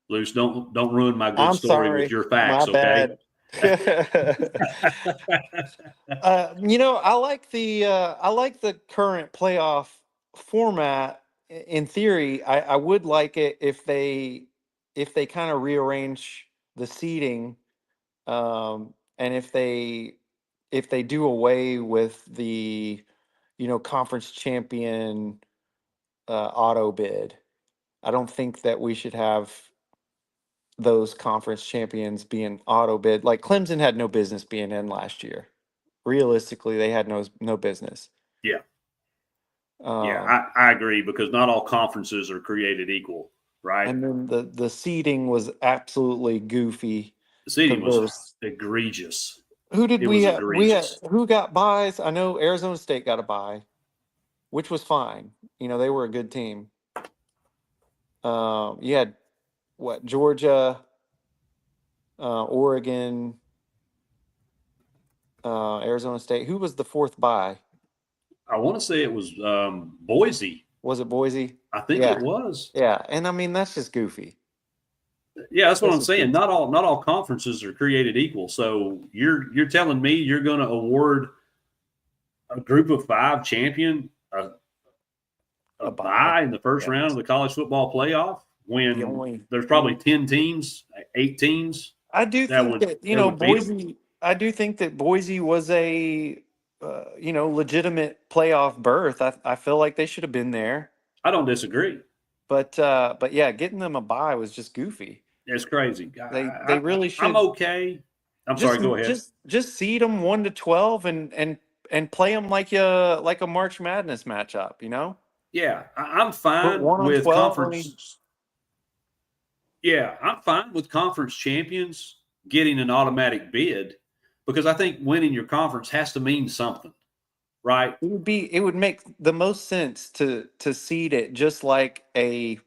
Luce, don't ruin my good story with your facts, my okay? I like the current playoff format. In theory, I would like it if they kind of rearrange the seating, and if they if they do away with the, conference champion auto bid, I don't think that we should have those conference champions being auto bid. Like Clemson had no business being in last year. Realistically, they had no business. Yeah. Yeah, Um, I agree, because not all conferences are created equal, right? and then the seating was absolutely goofy The because seating there was was egregious. who did It we was have? egregious. Who got buys? I know Arizona State got a buy, which was fine. They were a good team. You had what, Georgia, Oregon, Arizona State. Who was the fourth buy? I want to say it was Boise. Was it Boise? I think it Yeah, was. yeah. And I mean that's just goofy. Yeah, that's what That's I'm just saying. goofy. Not all conferences are created equal. So you're telling me you're going to award a group of 5 champion a A buy. bye in the first Yeah. round of the college football playoff The when only there's probably 10 teams, 8 teams I do that think would that beat them? Boise. I do think that Boise was a legitimate playoff berth. I feel like they should have been there, I don't disagree. but yeah, getting them a bye was just goofy. It's crazy. They really I'm should okay. I'm sorry. just Go ahead. just seed them 1 to 12 and play them like a March Madness matchup. Yeah, I'm Put fine one on with 12. I mean, conference. Yeah, I'm fine with conference champions getting an automatic bid, because I think winning your conference has to mean something, right? it would make the most sense to seed it just like a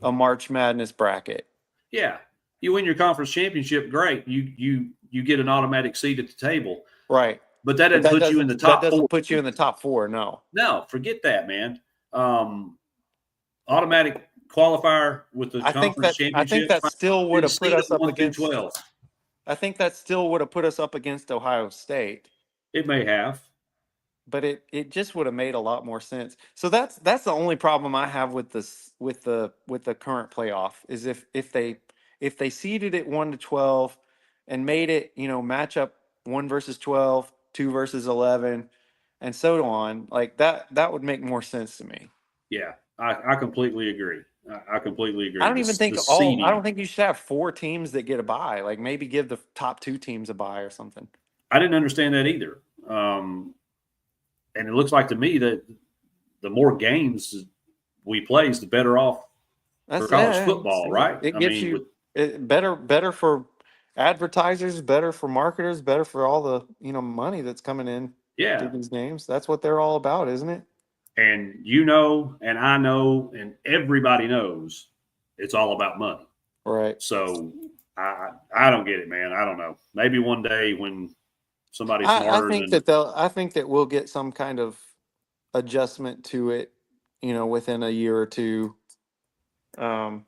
March Madness bracket. Yeah, you win your conference championship, great. You get an automatic seat at the table, Right. but that But doesn't put you in the that top 4. doesn't put you in the top 4, no. No, forget that, man. Automatic qualifier with the conference I think championship, that still would then have put seed us them up 1 through against 12. I think that still would have put us up against Ohio State, It may have. but it just would have made a lot more sense. So that's the only problem I have with this with the current playoff is if they seeded it 1 to 12 and made it, match up 1 versus 12, 2 versus 11, and so on, like that would make more sense to me. Yeah, I completely agree. I completely I agree. don't even The think I don't seeding. think you should have 4 teams that get a bye. Like maybe give the top 2 teams a bye or something. I didn't understand that either. And it looks like to me that the more games we play, is the better off for That's college yeah. football, right? It I gives mean, you with better for advertisers, better for marketers, better for all the money that's coming in to yeah, these games. That's what they're all about, isn't it? and and I know, and everybody knows, it's all about money. Right. So I don't get it, man. I don't know. Maybe one day when somebody smarter than I think that we'll get some kind of adjustment to it, within a year or two. Um,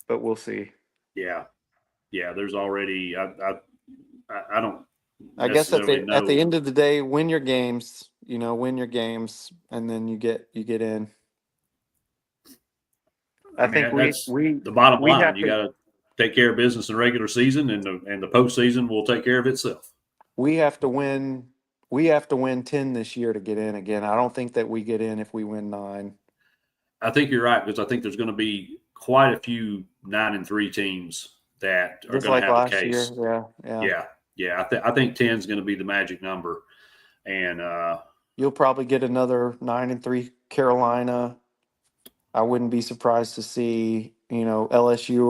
but we'll see. yeah, yeah. There's already I don't I guess necessarily at the know. end of the day, win your games, win your games, and then you get in. I I mean, think that's the bottom we line. have You to got to take care of business in regular season, and the postseason will take care of itself. we have to win we have to win 10 this year to get in again. I don't think that we get in if we win 9. I think you're right, because I think there's going to be quite a few 9-3 teams that are Just going to like have a last year. case. Yeah, yeah. Yeah, yeah. I think 10 is going to be the magic number, and You'll probably get another 9-3 Carolina. I wouldn't be surprised to see, LSU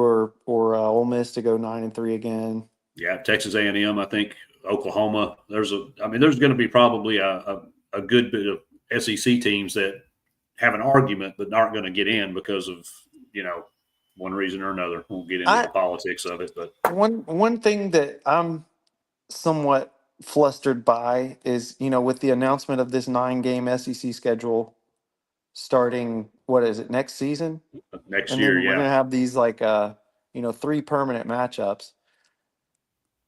or Ole Miss to go 9-3 again. yeah, Texas A&M. I think Oklahoma. There's going to be probably a good bit of SEC teams that have an argument but aren't going to get in because of one reason or another. Won't get into I the politics of it, but one thing that I'm somewhat flustered by is, with the announcement of this 9-game SEC schedule starting, what is it, next season? next And year, then we're yeah, gonna have these 3 permanent matchups.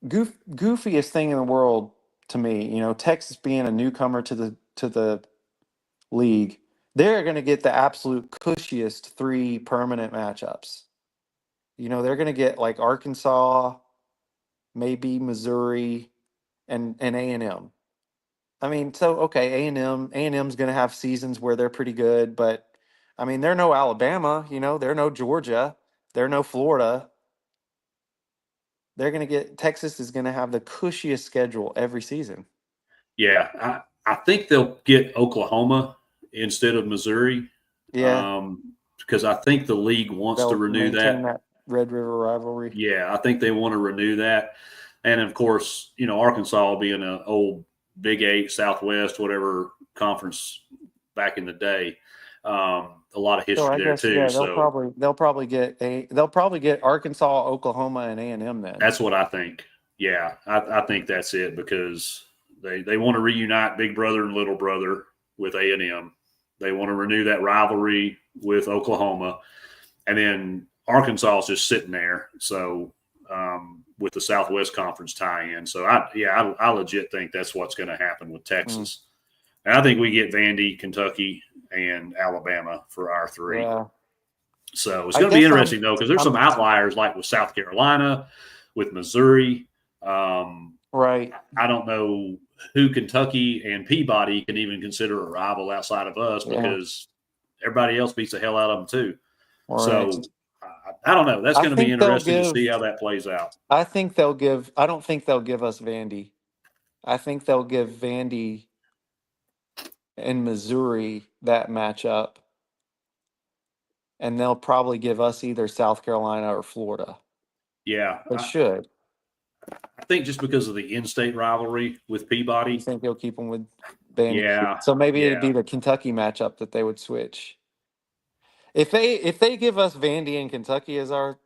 Goofiest thing in the world to me, Texas being a newcomer to the league, they're gonna get the absolute cushiest 3 permanent matchups. They're gonna get like Arkansas, maybe Missouri, and A&M. I mean, so okay, A&M's going to have seasons where they're pretty good, but I mean, they're no Alabama, they're no Georgia, they're no Florida. They're going to get Texas is going to have the cushiest schedule every season. Yeah, I think they'll get Oklahoma instead of Missouri. Yeah, Because I think the league wants to they'll renew maintain that. that Red River rivalry. Yeah, I think they want to renew that. And of course, Arkansas being an old Big Eight, Southwest, whatever conference back in the day, a lot of So history I there guess too. So they'll probably get Arkansas, Oklahoma, and A&M then. that's what I think. Yeah, I think that's it because they want to reunite Big Brother and Little Brother with A&M. They want to renew that rivalry with Oklahoma, and then Arkansas is just sitting there. So with the Southwest Conference tie-in, so I legit think that's what's going to happen with Texas. And I think we get Vandy, Kentucky, and Alabama for our three. Yeah. So it's I going to be guess interesting though, because there's some outliers like with South Carolina, with Missouri. Right. I don't know who Kentucky and Peabody can even consider a rival outside of us because everybody else beats the hell out of them too. Right. So I don't know. That's going to be interesting to see how that plays out. I don't think they'll give us Vandy. I think they'll give Vandy and Missouri that matchup, and they'll probably give us either South Carolina or Florida. Yeah. They should. I think just because of the in-state rivalry with Peabody. You think they'll keep them with Vandy? Yeah. So maybe it'd be the Kentucky matchup that they would switch. If they give us Vandy and Kentucky as our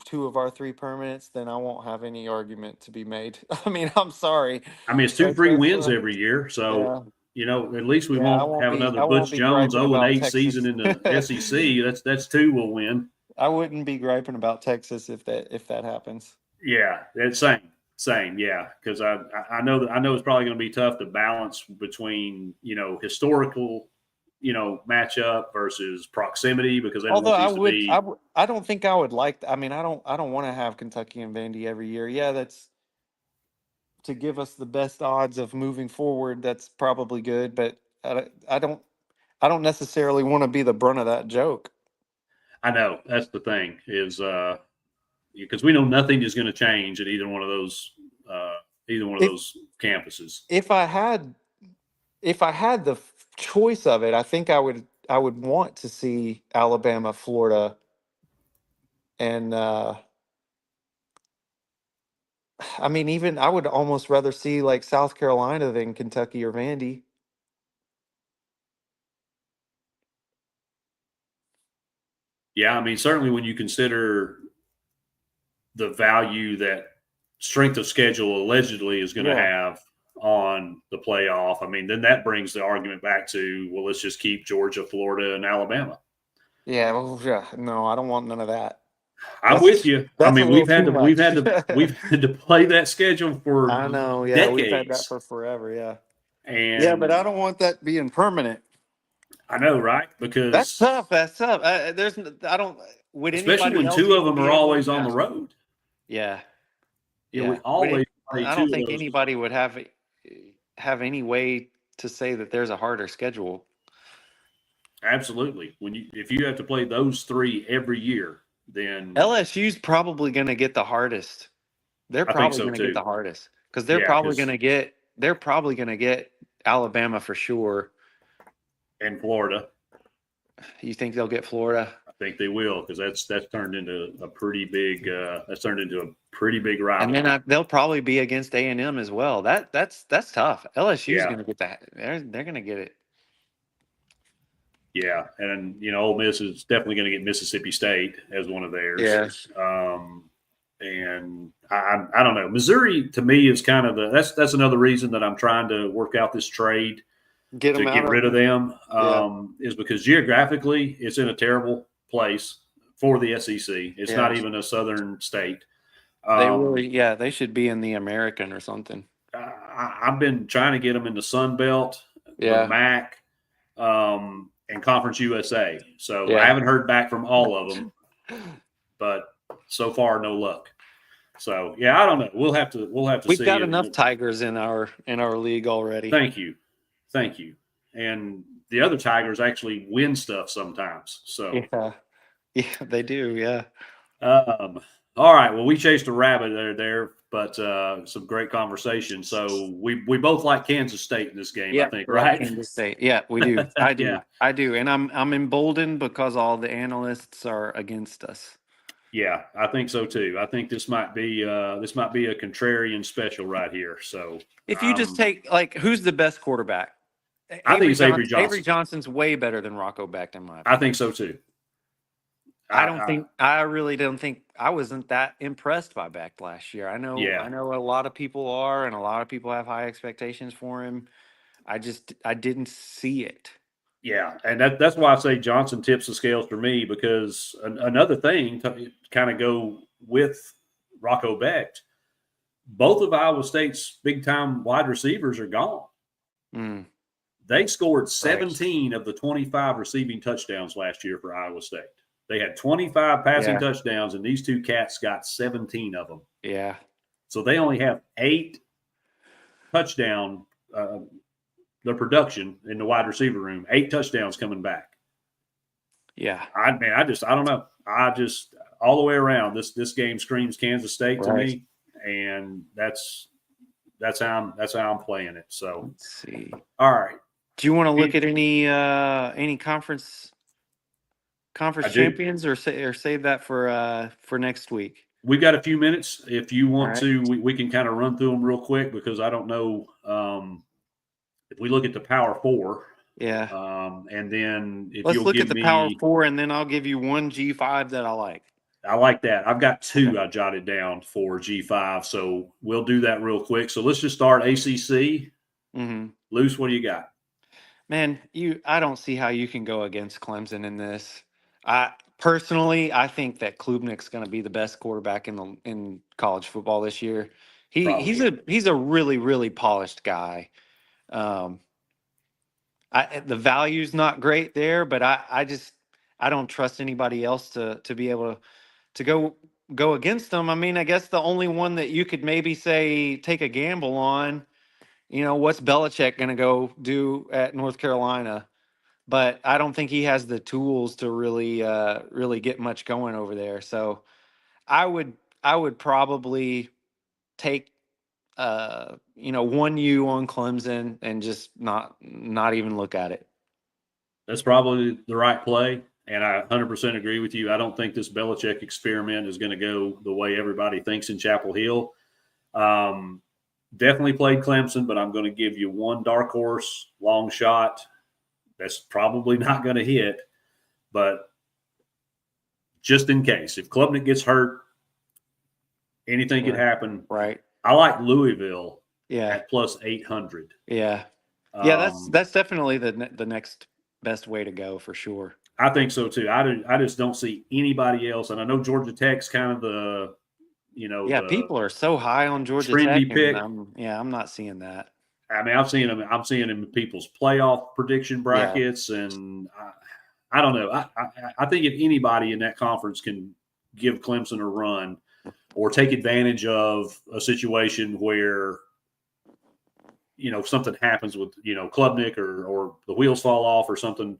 two of our three permanents, then I won't have any argument to be made. I mean, I'm sorry. I mean, it's 2 free wins every year, so at least we won't have another Butch Jones 0-8 season in the SEC. That's 2 we'll win. I wouldn't be griping about Texas if that happens. Yeah, it's same. Yeah, because I know it's probably going to be tough to balance between historical matchup versus proximity because although I don't think I would like. I mean, I don't want to have Kentucky and Vandy every year. Yeah, that's to give us the best odds of moving forward. That's probably good, but I don't necessarily want to be the brunt of that joke. I know that's the thing is because we know nothing is going to change at either one of those campuses. If I had the choice of it, I think I would want to see Alabama, Florida, and I mean, even I would almost rather see like South Carolina than Kentucky or Vandy. Yeah, I mean, certainly when you consider the value that strength of schedule allegedly is going to have on the playoff, I mean, then that brings the argument back to, well, let's just keep Georgia, Florida, and Alabama. Yeah, well, no, I don't want none of that. I'm with you. I mean, we've had to play that schedule for I know, yeah, decades. we've had that for forever, yeah. And but I don't want that being permanent. I know, right? Because that's tough. Especially when 2 of them are always on the road. Yeah. We always. I don't think anybody would have any way to say that there's a harder schedule. Absolutely. If you have to play those 3 every year, then LSU's probably going to get the hardest. They're probably going to get the hardest because they're probably going to get Alabama for sure. And Florida. You think they'll get Florida? I think they will because that's turned into a pretty big rivalry. And then they'll probably be against A&M as well. That's tough. LSU's going to get that. They're going to get it. Yeah, and Ole Miss is definitely going to get Mississippi State as one of theirs. Yes. And I don't know. Missouri to me is kind of that's another reason that I'm trying to work out this trade. Get rid of them is because geographically it's in a terrible place for the SEC. It's not even a southern state. They should be in the American or something. I've been trying to get them in the Sun Belt, the MAC, and Conference USA. So I haven't heard back from all of them, but so far no luck. So yeah, I don't know. We'll have to We've see. got enough Tigers in our league already. Thank you. And the other Tigers actually win stuff sometimes. So yeah, they do. Yeah. All right. Well, we chased a rabbit there, but some great conversation. So we both like Kansas State in this game, Yeah, I think, right. right? Kansas State. Yeah, we do. I do. Yeah. I do. And I'm emboldened because all the analysts are against us. Yeah, I think so too. I think this might be a contrarian special right here. So If you just take who's the best quarterback? I think it's Avery Johnson. Avery Johnson's way better than Rocco Becht, in my opinion. I think so too. I really don't think I wasn't that impressed by Becht last year. I know a lot of people are, and a lot of people have high expectations for him. I didn't see it. Yeah, and that's why I say Johnson tips the scales for me, because another thing to kind of go with Rocco Becht, both of Iowa State's big-time wide receivers are gone. Mm. They scored 17 of the 25 receiving touchdowns last year for Iowa State. They had 25 passing touchdowns, and these two cats got 17 of them. Yeah. So they only have 8 touchdown their production in the wide receiver room, 8 touchdowns coming back. Yeah. I don't know. All the way around, this game screams Kansas State to me, and that's how I'm playing it. So let's see. All right. Do you want to look at any conference champions, or save that for next week? We've got a few minutes. If you want to, we can kind of run through them real quick, because I don't know if we look at the Power Four. Yeah. And then if let's you'll look give at the me, Power Four, and then I'll give you one G5 that I like. I like that. I've got 2 I jotted down for G5, so we'll do that real quick. So let's just start ACC. Mm-hmm. Loose, what do you got? Man, I don't see how you can go against Clemson in this. I think that Klubnik's going to be the best quarterback in college football this year. He's a really, really polished guy. The value's not great there, but I don't trust anybody else to be able to go against them. I mean, I guess the only one that you could maybe say take a gamble on, what's Belichick going to go do at North Carolina? But I don't think he has the tools to really get much going over there. So I would probably take 1U on Clemson and just not even look at it. That's probably the right play, and I 100% agree with you. I don't think this Belichick experiment is going to go the way everybody thinks in Chapel Hill. Definitely played Clemson, but I'm going to give you one dark horse, long shot. That's probably not going to hit, but just in case. If Klubnik gets hurt, anything could happen. Right. I like Louisville at plus 800. Yeah. Yeah, that's definitely the next best way to go for sure. I think so too. I just don't see anybody else. And I know Georgia Tech's kind of the, people are so high on Georgia trendy Tech. Pick. I'm not seeing that. I mean, I'm seeing them in people's playoff prediction brackets, and I don't know. I think if anybody in that conference can give Clemson a run or take advantage of a situation where, something happens with, Klubnik or the wheels fall off or something,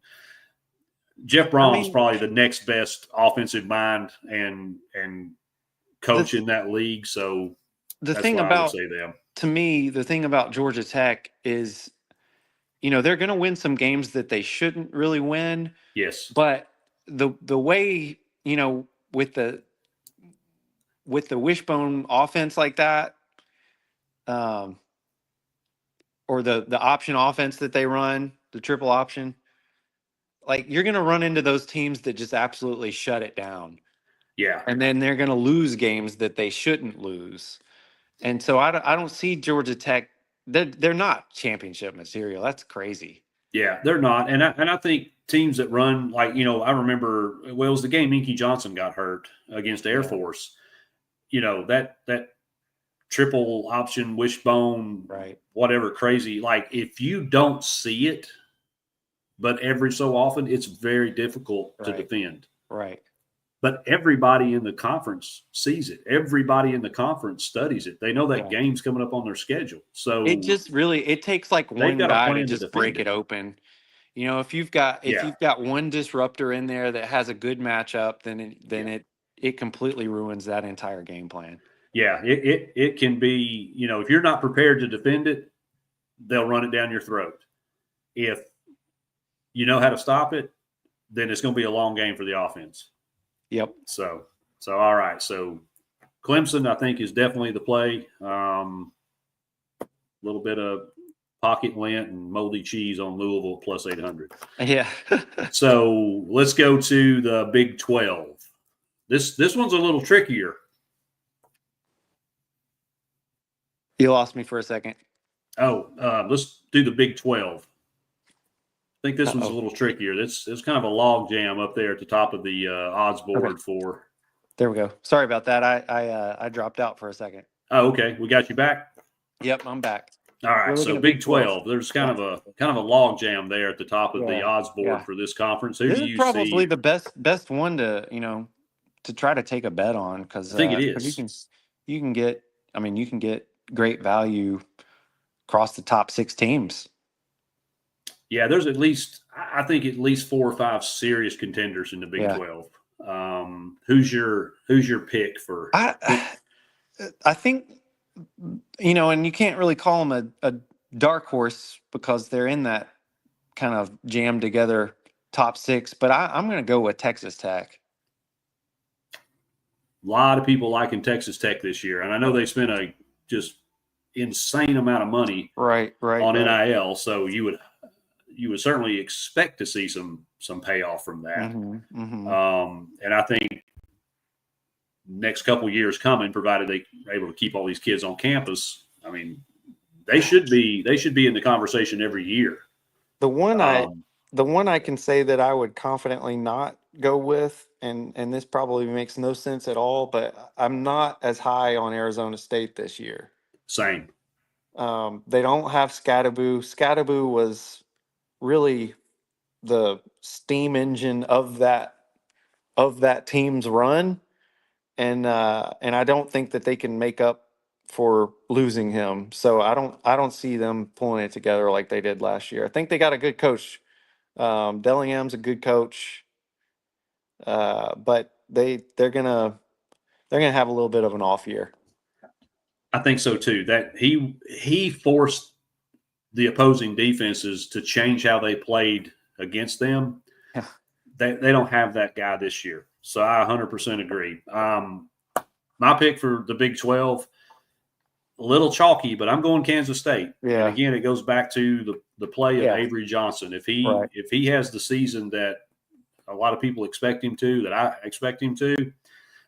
Jeff Brom's probably the next best offensive mind and coach in that league. So to me, the thing about Georgia Tech is, they're going to win some games that they shouldn't really win. Yes. But the way, with the wishbone offense like that, or the option offense that they run, the triple option, you're going to run into those teams that just absolutely shut it down. Yeah. And then they're going to lose games that they shouldn't lose. And so I don't see Georgia Tech. They're not championship material. That's crazy. Yeah, they're not. And I think teams that run, I remember, it was the game Inky Johnson got hurt against Air Force. That triple option, wishbone, whatever crazy. If you don't see it, but every so often, it's very difficult to defend. Right. But everybody in the conference sees it. Everybody in the conference studies it. They know that game's coming up on their schedule. So it takes like they've one got a guy to plan to just defend break it open. If you've got one disruptor in there that has a good matchup, then it completely ruins that entire game plan. Yeah, it can be, if you're not prepared to defend it, they'll run it down your throat. If you know how to stop it, then it's going to be a long game for the offense. Yep. So all right. So Clemson, I think, is definitely the play. A little bit of pocket lint and moldy cheese on Louisville plus 800. Yeah. So let's go to the Big 12. This one's a little trickier. You lost me for a second. Let's do the Big 12. I think this one's a little trickier. It's kind of a log jam up there at the top of the odds board for. There we go. Sorry about that. I dropped out for a second. Oh, okay. We got you back. Yep, I'm back. All right. So Big 12. There's kind of a log jam there at the top of the odds board for this conference. Who do you see? This is probably the best one to to try to take a bet on, because I think it is. You can get great value across the top 6 teams. Yeah, there's at least 4 or 5 serious contenders in the Big 12. Who's your pick for? I think, and you can't really call them a dark horse because they're in that kind of jammed together top 6, but I'm going to go with Texas Tech. A lot of people liking Texas Tech this year, and I know they spent a just insane amount of money on NIL, so you would certainly expect to see some payoff from that. And I think next couple of years coming, provided they're able to keep all these kids on campus, I mean, they should be in the conversation every year. The one I can say that I would confidently not go with, and this probably makes no sense at all, but I'm not as high on Arizona State this year. Same. They don't have Scadaboo. Scadaboo was really the steam engine of that team's run, and I don't think that they can make up for losing him. So I don't see them pulling it together like they did last year. I think they got a good coach. Dellingham's a good coach, but they're gonna have a little bit of an off year. I think so too. That he forced the opposing defenses to change how they played against them. Yeah. They don't have that guy this year. So I 100% agree. My pick for the Big 12, a little chalky, but I'm going Kansas State. Yeah. And again, it goes back to the play of Avery Johnson. If he has the season that a lot of people expect him to, that I expect him to,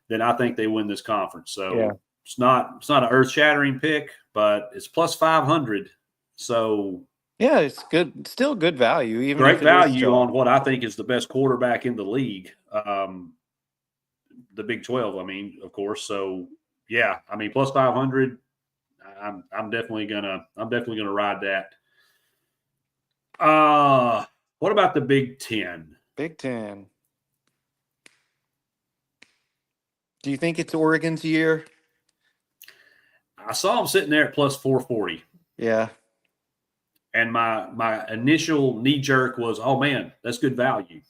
then I think they win this conference. So it's not an earth-shattering pick, but it's plus 500. So yeah, it's good. Still good value. Even great value on what I think is the best quarterback in the league. The Big 12, I mean, of course. So yeah, I mean, plus 500. I'm definitely gonna ride that. What about the Big 10? Big 10. Do you think it's Oregon's year? I saw them sitting there at plus 440. Yeah. And my initial knee jerk was, oh man, that's good value.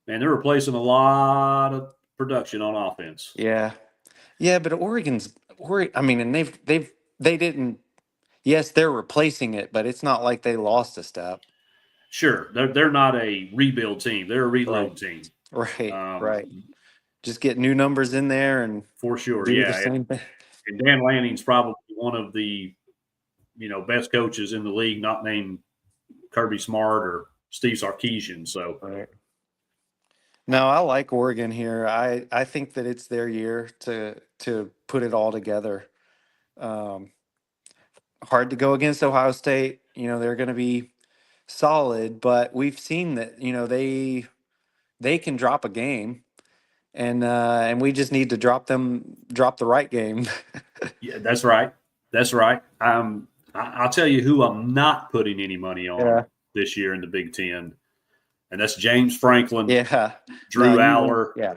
Man, they're replacing a lot of production on offense. Yeah. Yeah, but I mean, and they didn't. Yes, they're replacing it, but it's not like they lost a step. Sure, they're not a rebuild team; they're a reload team. Right. Just get new numbers in there and for sure, do the same thing. And Dan Lanning's probably one of the best coaches in the league, not named Kirby Smart or Steve Sarkisian. So. Right. No, I like Oregon here. I think that it's their year to put it all together. Hard to go against Ohio State. They're going to be solid, but we've seen that they can drop a game, and we just need to drop the right game. Yeah, that's right. I'll tell you who I'm not putting any money on this year in the Big 10. and that's James Franklin, Yeah, Drew Aller, no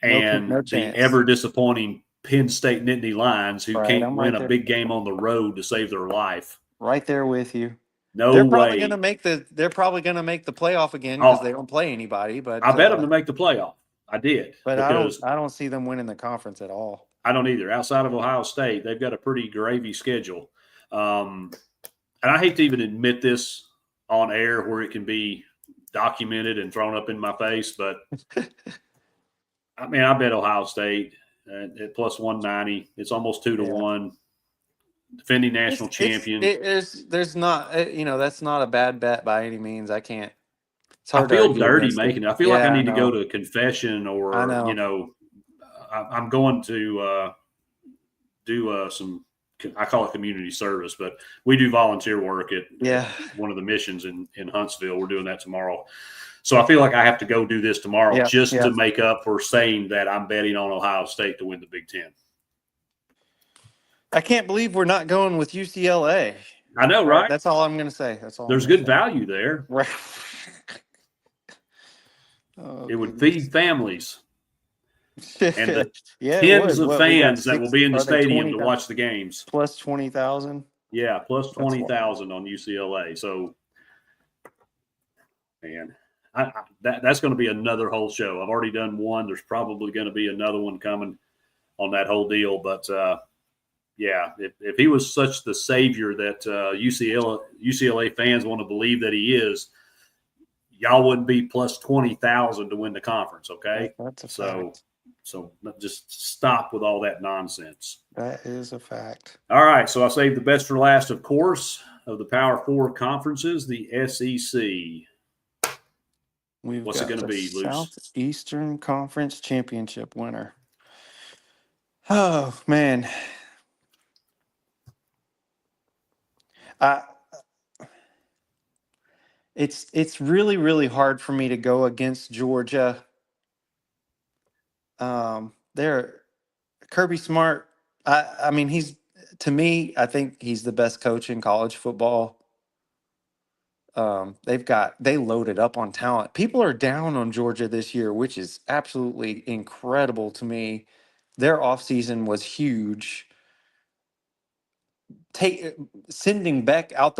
and the chance. ever disappointing Penn State Nittany Lions, who Right, can't I'm win right a there. big game on the road to save their life. Right there with you. No They're probably way. going to make They're probably going to make the playoff again because they Oh, don't play anybody. But I bet them to make the playoff. I did, but because I don't see them winning the conference at all. I don't either. Outside of Ohio State, they've got a pretty gravy schedule. And I hate to even admit this on air where it can be documented and thrown up in my face, but I mean, I bet Ohio State at plus 190. It's almost 2-1. Defending national champion. There's not, that's not a bad bet by any means. It's I hard to feel argue dirty against making it. I it. feel like I Yeah, need to go to a confession, or, I know. I'm going to do some, I call it community service, but we do volunteer work at one of the missions in Huntsville. We're doing that tomorrow. So I feel like I have to go do this tomorrow to make up for saying that I'm betting on Ohio State to win the Big Ten. I can't believe we're not going with UCLA. I know, right? That's all I'm going to say. That's all. There's good value there. Right. It would feed families and the tens of fans that will be in the stadium to watch the games. Plus 20,000. Yeah, plus 20,000 on UCLA. So, man, that's going to be another whole show. I've already done one. There's probably going to be another one coming on that whole deal. But, yeah, if he was such the savior that UCLA fans want to believe that he is, y'all wouldn't be plus 20,000 to win the conference, okay? That's a fact. So just stop with all that nonsense. That is a fact. All right, so I saved the best for last, of course, of the Power Four conferences, the SEC. What's it going to be, Luce? Southeastern Conference Championship winner. Oh, man. It's really, really hard for me to go against Georgia. Kirby Smart. I mean, I think he's the best coach in college football. They loaded up on talent. People are down on Georgia this year, which is absolutely incredible to me. Their offseason was huge. Sending Beck out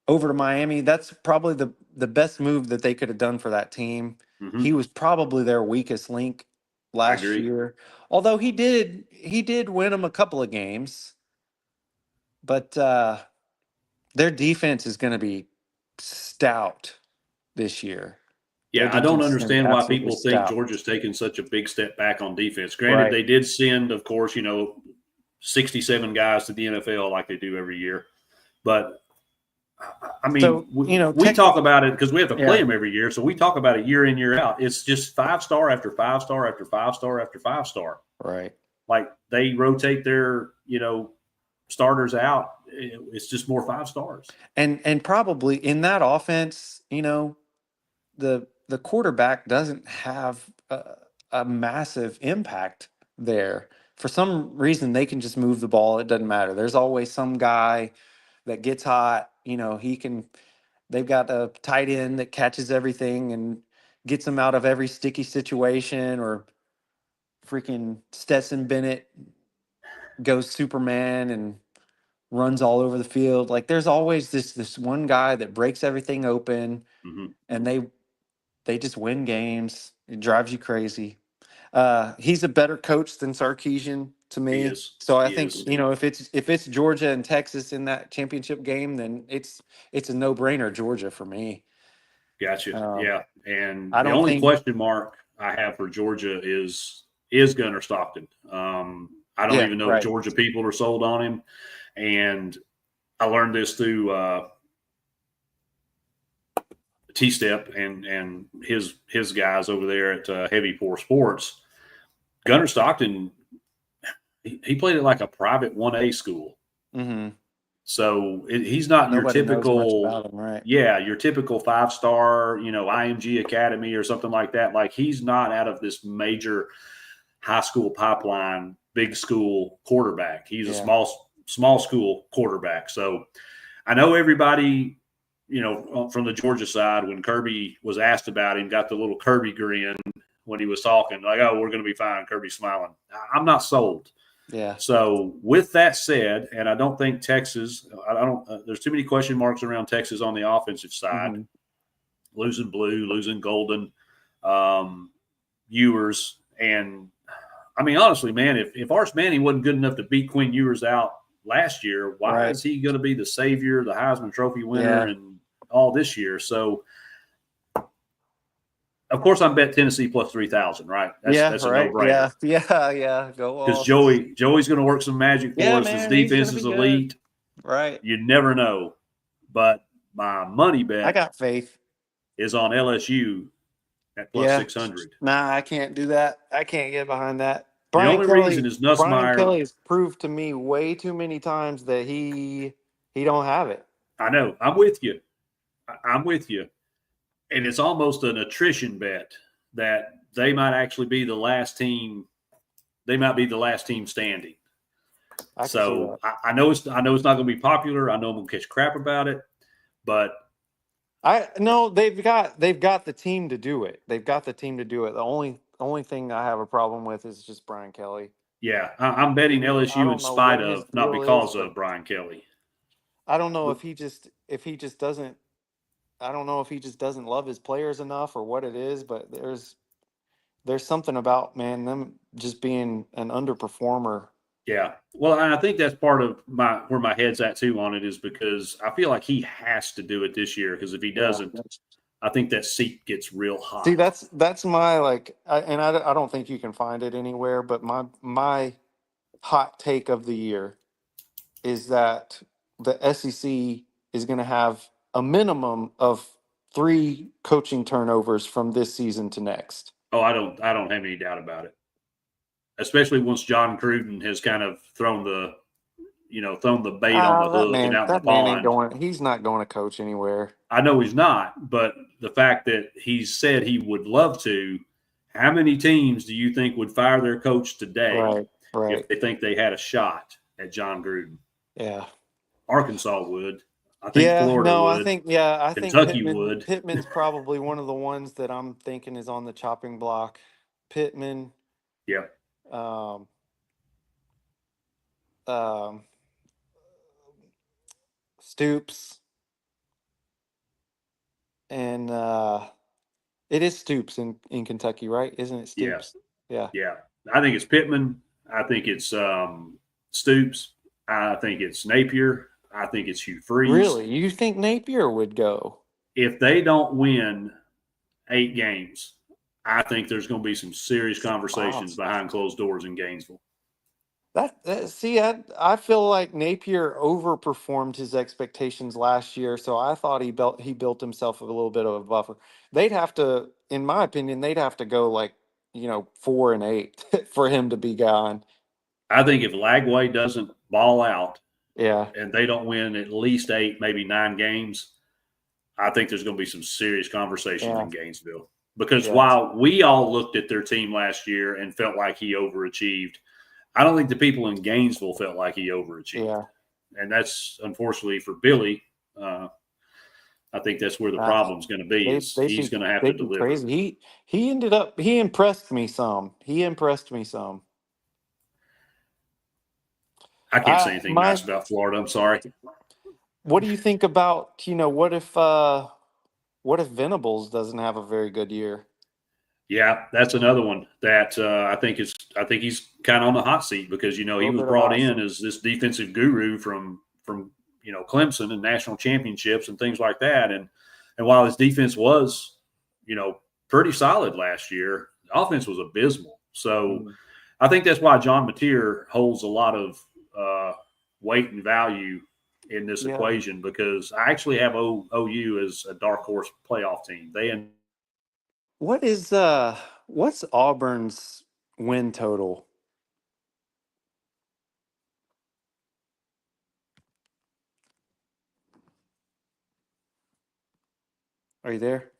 over to Miami, that's probably the best move that they could have done for that team. Mm-hmm. He was probably their weakest link last year. Although he did win them a couple of games. But their defense is going to be stout this year. Yeah, I don't understand why people think Georgia's taken such a big step back on defense. Granted, they did send, of course, 67 guys to the NFL like they do every year. But I mean, we talk about it because we have to play them every year. So we talk about it year in, year out. It's just 5-star after 5-star after 5-star after 5-star. Right. Like they rotate their, starters out. It's just more 5 stars. And probably in that offense, the quarterback doesn't have a massive impact there. For some reason, they can just move the ball. It doesn't matter. There's always some guy that gets hot. They've got a tight end that catches everything and gets them out of every sticky situation, or freaking Stetson Bennett goes Superman and runs all over the field. Like there's always this one guy that breaks everything open, mm-hmm. and they just win games. It drives you crazy. He's a better coach than Sarkisian to me. So I think if it's Georgia and Texas in that championship game, then it's a no-brainer Georgia for me. Gotcha. Yeah, and the only question mark I have for Georgia is Gunnar Stockton. I don't even know if Georgia people are sold on him, and I learned this through T-Step and his guys over there at Heavy Pour Sports. Gunnar Stockton, he played at like a private 1A school. Mm-hmm. So he's not your typical, your typical 5-star, IMG Academy or something like that. Like he's not out of this major high school pipeline, big school quarterback. He's a small school quarterback. So I know everybody from the Georgia side, when Kirby was asked about him, got the little Kirby grin when he was talking, like, "Oh, we're going to be fine." Kirby's smiling. I'm not sold. Yeah. So with that said, and I don't think Texas, there's too many question marks around Texas on the offensive side. Losing Blue, losing Golden, Ewers, and I mean, honestly, man, if Arch Manning wasn't good enough to beat Quinn Ewers out last year, why is he going to be the savior, the Heisman Trophy winner, and all this year? So, of course, I'm bet Tennessee plus 3,000, right? That's a no-brainer. Yeah. Go on. Because Joey's going to work some magic for us. His defense is elite. Right. You never know. But my money bet, I got faith, is on LSU at plus 600. Nah, I can't do that. I can't get behind that. The only reason is Nussmeier. Brian Kelly has proved to me way too many times that he don't have it. I know. I'm with you. And it's almost an attrition bet that they might actually be the last team. They might be the last team standing. So I know it's not going to be popular. I know I'm going to catch crap about it, but they've got the team to do it. They've got the team to do it. The only thing I have a problem with is just Brian Kelly. Yeah, I'm betting LSU in spite of, not because of Brian Kelly. I don't know if he just doesn't. I don't know if he just doesn't love his players enough or what it is, but there's something about, man, them just being an underperformer. Yeah. Well, I think that's part of where my head's at too on it, is because I feel like he has to do it this year, because if he doesn't, I think that seat gets real hot. See, that's my I don't think you can find it anywhere, but my hot take of the year is that the SEC is going to have a minimum of 3 coaching turnovers from this season to next. Oh, I don't have any doubt about it. Especially once John Gruden has kind of thrown the bait on the hook and out in the pond. He's not going to coach anywhere. I know he's not, but the fact that he said he would love to, how many teams do you think would fire their coach today if they think they had a shot at John Gruden? Yeah. Arkansas would. I think Florida would. I think Kentucky would. Pittman's probably one of the ones that I'm thinking is on the chopping block. Pittman. Yep. Stoops, and it is Stoops in Kentucky, right? Isn't it Stoops? Yeah. I think it's Pittman. I think it's Stoops. I think it's Napier. I think it's Hugh Freeze. Really? You think Napier would go? If they don't win 8 games, I think there's going to be some serious conversations behind closed doors in Gainesville. I feel like Napier overperformed his expectations last year, so I thought he built himself a little bit of a buffer. They'd have to, in my opinion, go 4-8 for him to be gone. I think if Lagway doesn't ball out, Yeah. and they don't win at least 8, maybe 9 games, I think there's going to be some serious conversations in Gainesville. Because while we all looked at their team last year and felt like he overachieved, I don't think the people in Gainesville felt like he overachieved. Yeah. And that's, unfortunately for Billy, I think that's where the problem's going to be. He's going to have to deliver. Crazy. He impressed me some. I can't say anything nice about Florida. I'm sorry. What do you think about, what if Venables doesn't have a very good year? Yeah, that's another one that I think he's kind of on the hot seat because, he was brought in as this defensive guru from Clemson and national championships and things like that. And while his defense was, pretty solid last year, the offense was abysmal. So I think that's why John Mateer holds a lot of weight and value in this equation, because I actually have OU as a dark horse playoff team. What's Auburn's win total? Are you there?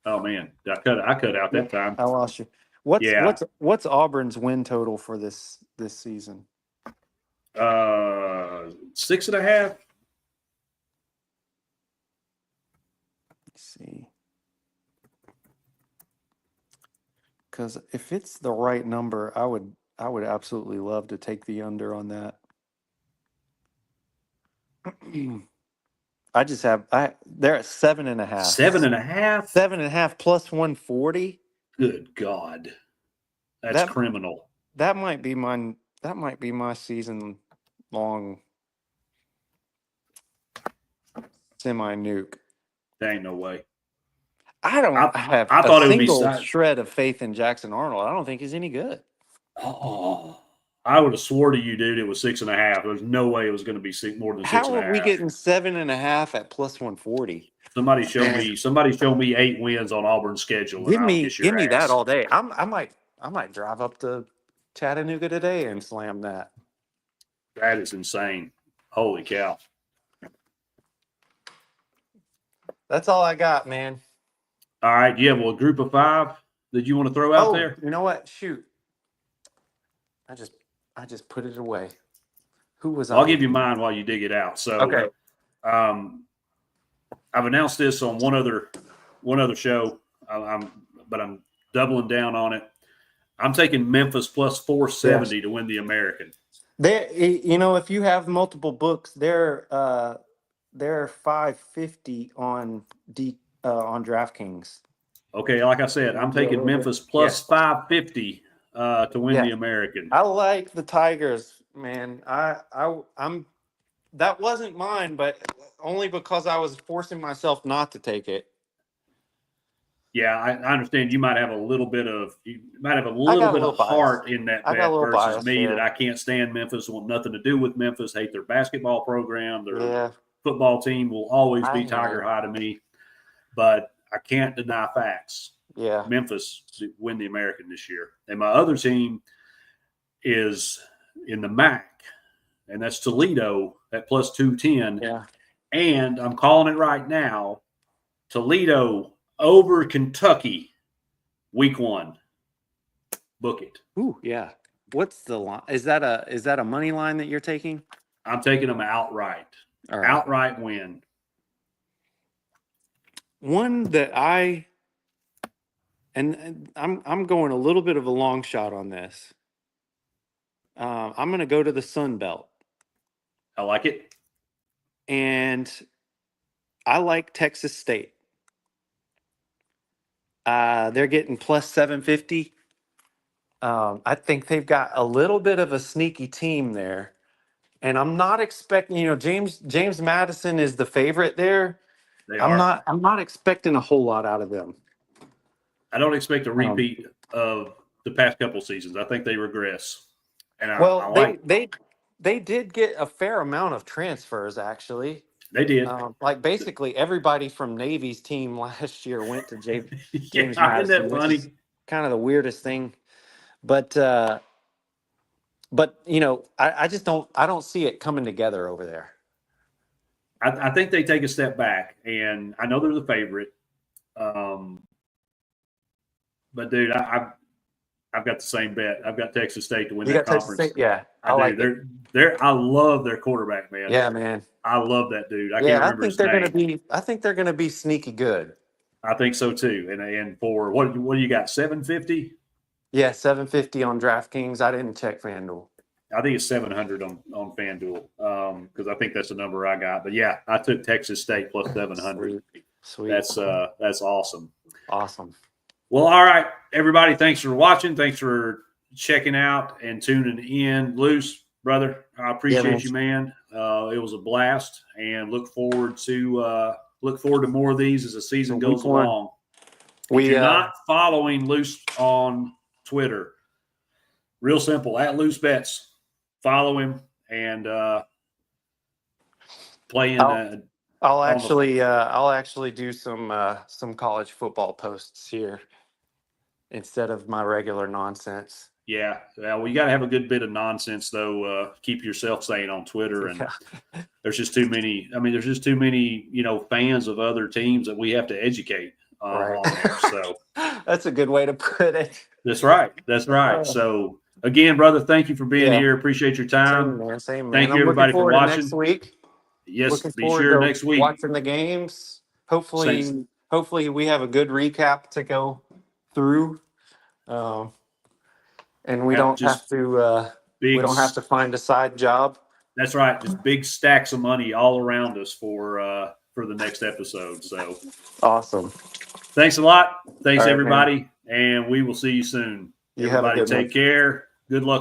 Oh man, I cut out that time. I lost you. What's Auburn's win total for this season? 6.5. see. Because if it's the right number, I would absolutely love to take the under on that. They're at 7.5. 7.5? 7.5 plus 140. Good God. That's criminal. That might be my season long semi-nuke. There ain't no way. I don't have a single shred of faith in Jackson Arnold. I don't think he's any good. Oh, I would have swore to you, dude, it was 6.5. There's no way it was going to be more than 6.5. How are we getting 7.5 at plus 140? Somebody show me 8 wins on Auburn's schedule. Give me that all day. I might drive up to Chattanooga today and slam that. That is insane. Holy cow. That's all I got, man. All right. Yeah, well, a group of 5 that you want to throw out there? You know what? Shoot. I just put it away. Who was I'll give you mine while you dig it out. So okay. I've announced this on one other show, but I'm doubling down on it. I'm taking Memphis plus 470 to win the American. If you have multiple books, they're 550 on DraftKings. Okay, like I said, I'm taking Memphis plus 550 to win the American. I like the Tigers, man. I'm that wasn't mine, but only because I was forcing myself not to take it. Yeah, I understand you might have a little bit of heart in that bet versus me that I can't stand Memphis, want nothing to do with Memphis, hate their basketball program, their football team will always be Tiger High to me. But I can't deny facts. Yeah. Memphis win the American this year. And my other team is in the MAC, and that's Toledo at plus 210. Yeah. And I'm calling it right now, Toledo over Kentucky, week 1. Book it. Ooh, yeah. What's the line? Is that a money line that you're taking? I'm taking them outright. All right. Outright win. One that I'm going a little bit of a long shot on this. I'm going to go to the Sun Belt. I like it. And I like Texas State. They're getting plus 750. I think they've got a little bit of a sneaky team there. And I'm not expecting, James Madison is the favorite there. I'm not expecting a whole lot out of them. I don't expect a repeat of the past couple seasons. I think they regress. And they did get a fair amount of transfers, actually. They did. Like basically everybody from Navy's team last year went to James Madison. Isn't that funny? Kind of the weirdest thing. But I don't see it coming together over there. I think they take a step back, and I know they're the favorite. But dude, I've got the same bet. I've got Texas State to win that conference. Yeah, I do. I love their quarterback, man. Yeah, man. I love that dude. I can't remember his name. I think they're gonna be sneaky good. I think so too. And for what do you got? 750? Yeah, 750 on DraftKings. I didn't check FanDuel. I think it's 700 on FanDuel because I think that's the number I got. But yeah, I took Texas State plus 700. Sweet. That's awesome. Awesome. Well, all right, everybody. Thanks for watching. Thanks for checking out and tuning in. Loose, brother, I appreciate you, man. It was a blast, and look forward to more of these as the season goes along. If you're not following Loose on Twitter, real simple, at LooseBets. Follow him and play in. I'll actually do some college football posts here instead of my regular nonsense. Yeah, well, you got to have a good bit of nonsense though. Keep yourself sane on Twitter, and there's just too many. I mean, there's just too many, fans of other teams that we have to educate on there. So that's a good way to put it. That's right. So again, brother, thank you for being here. Appreciate your time. Same, man. Thank you, everybody, for watching. Next week. Yes, be sure next week. Watching the games. Hopefully hopefully we have a good recap to go through. And we don't have to find a side job. That's right. Just big stacks of money all around us for the next episode. So awesome. Thanks a lot. Thanks, right, everybody. Man. And we will see you soon. You have a everybody good take one. care. Good luck.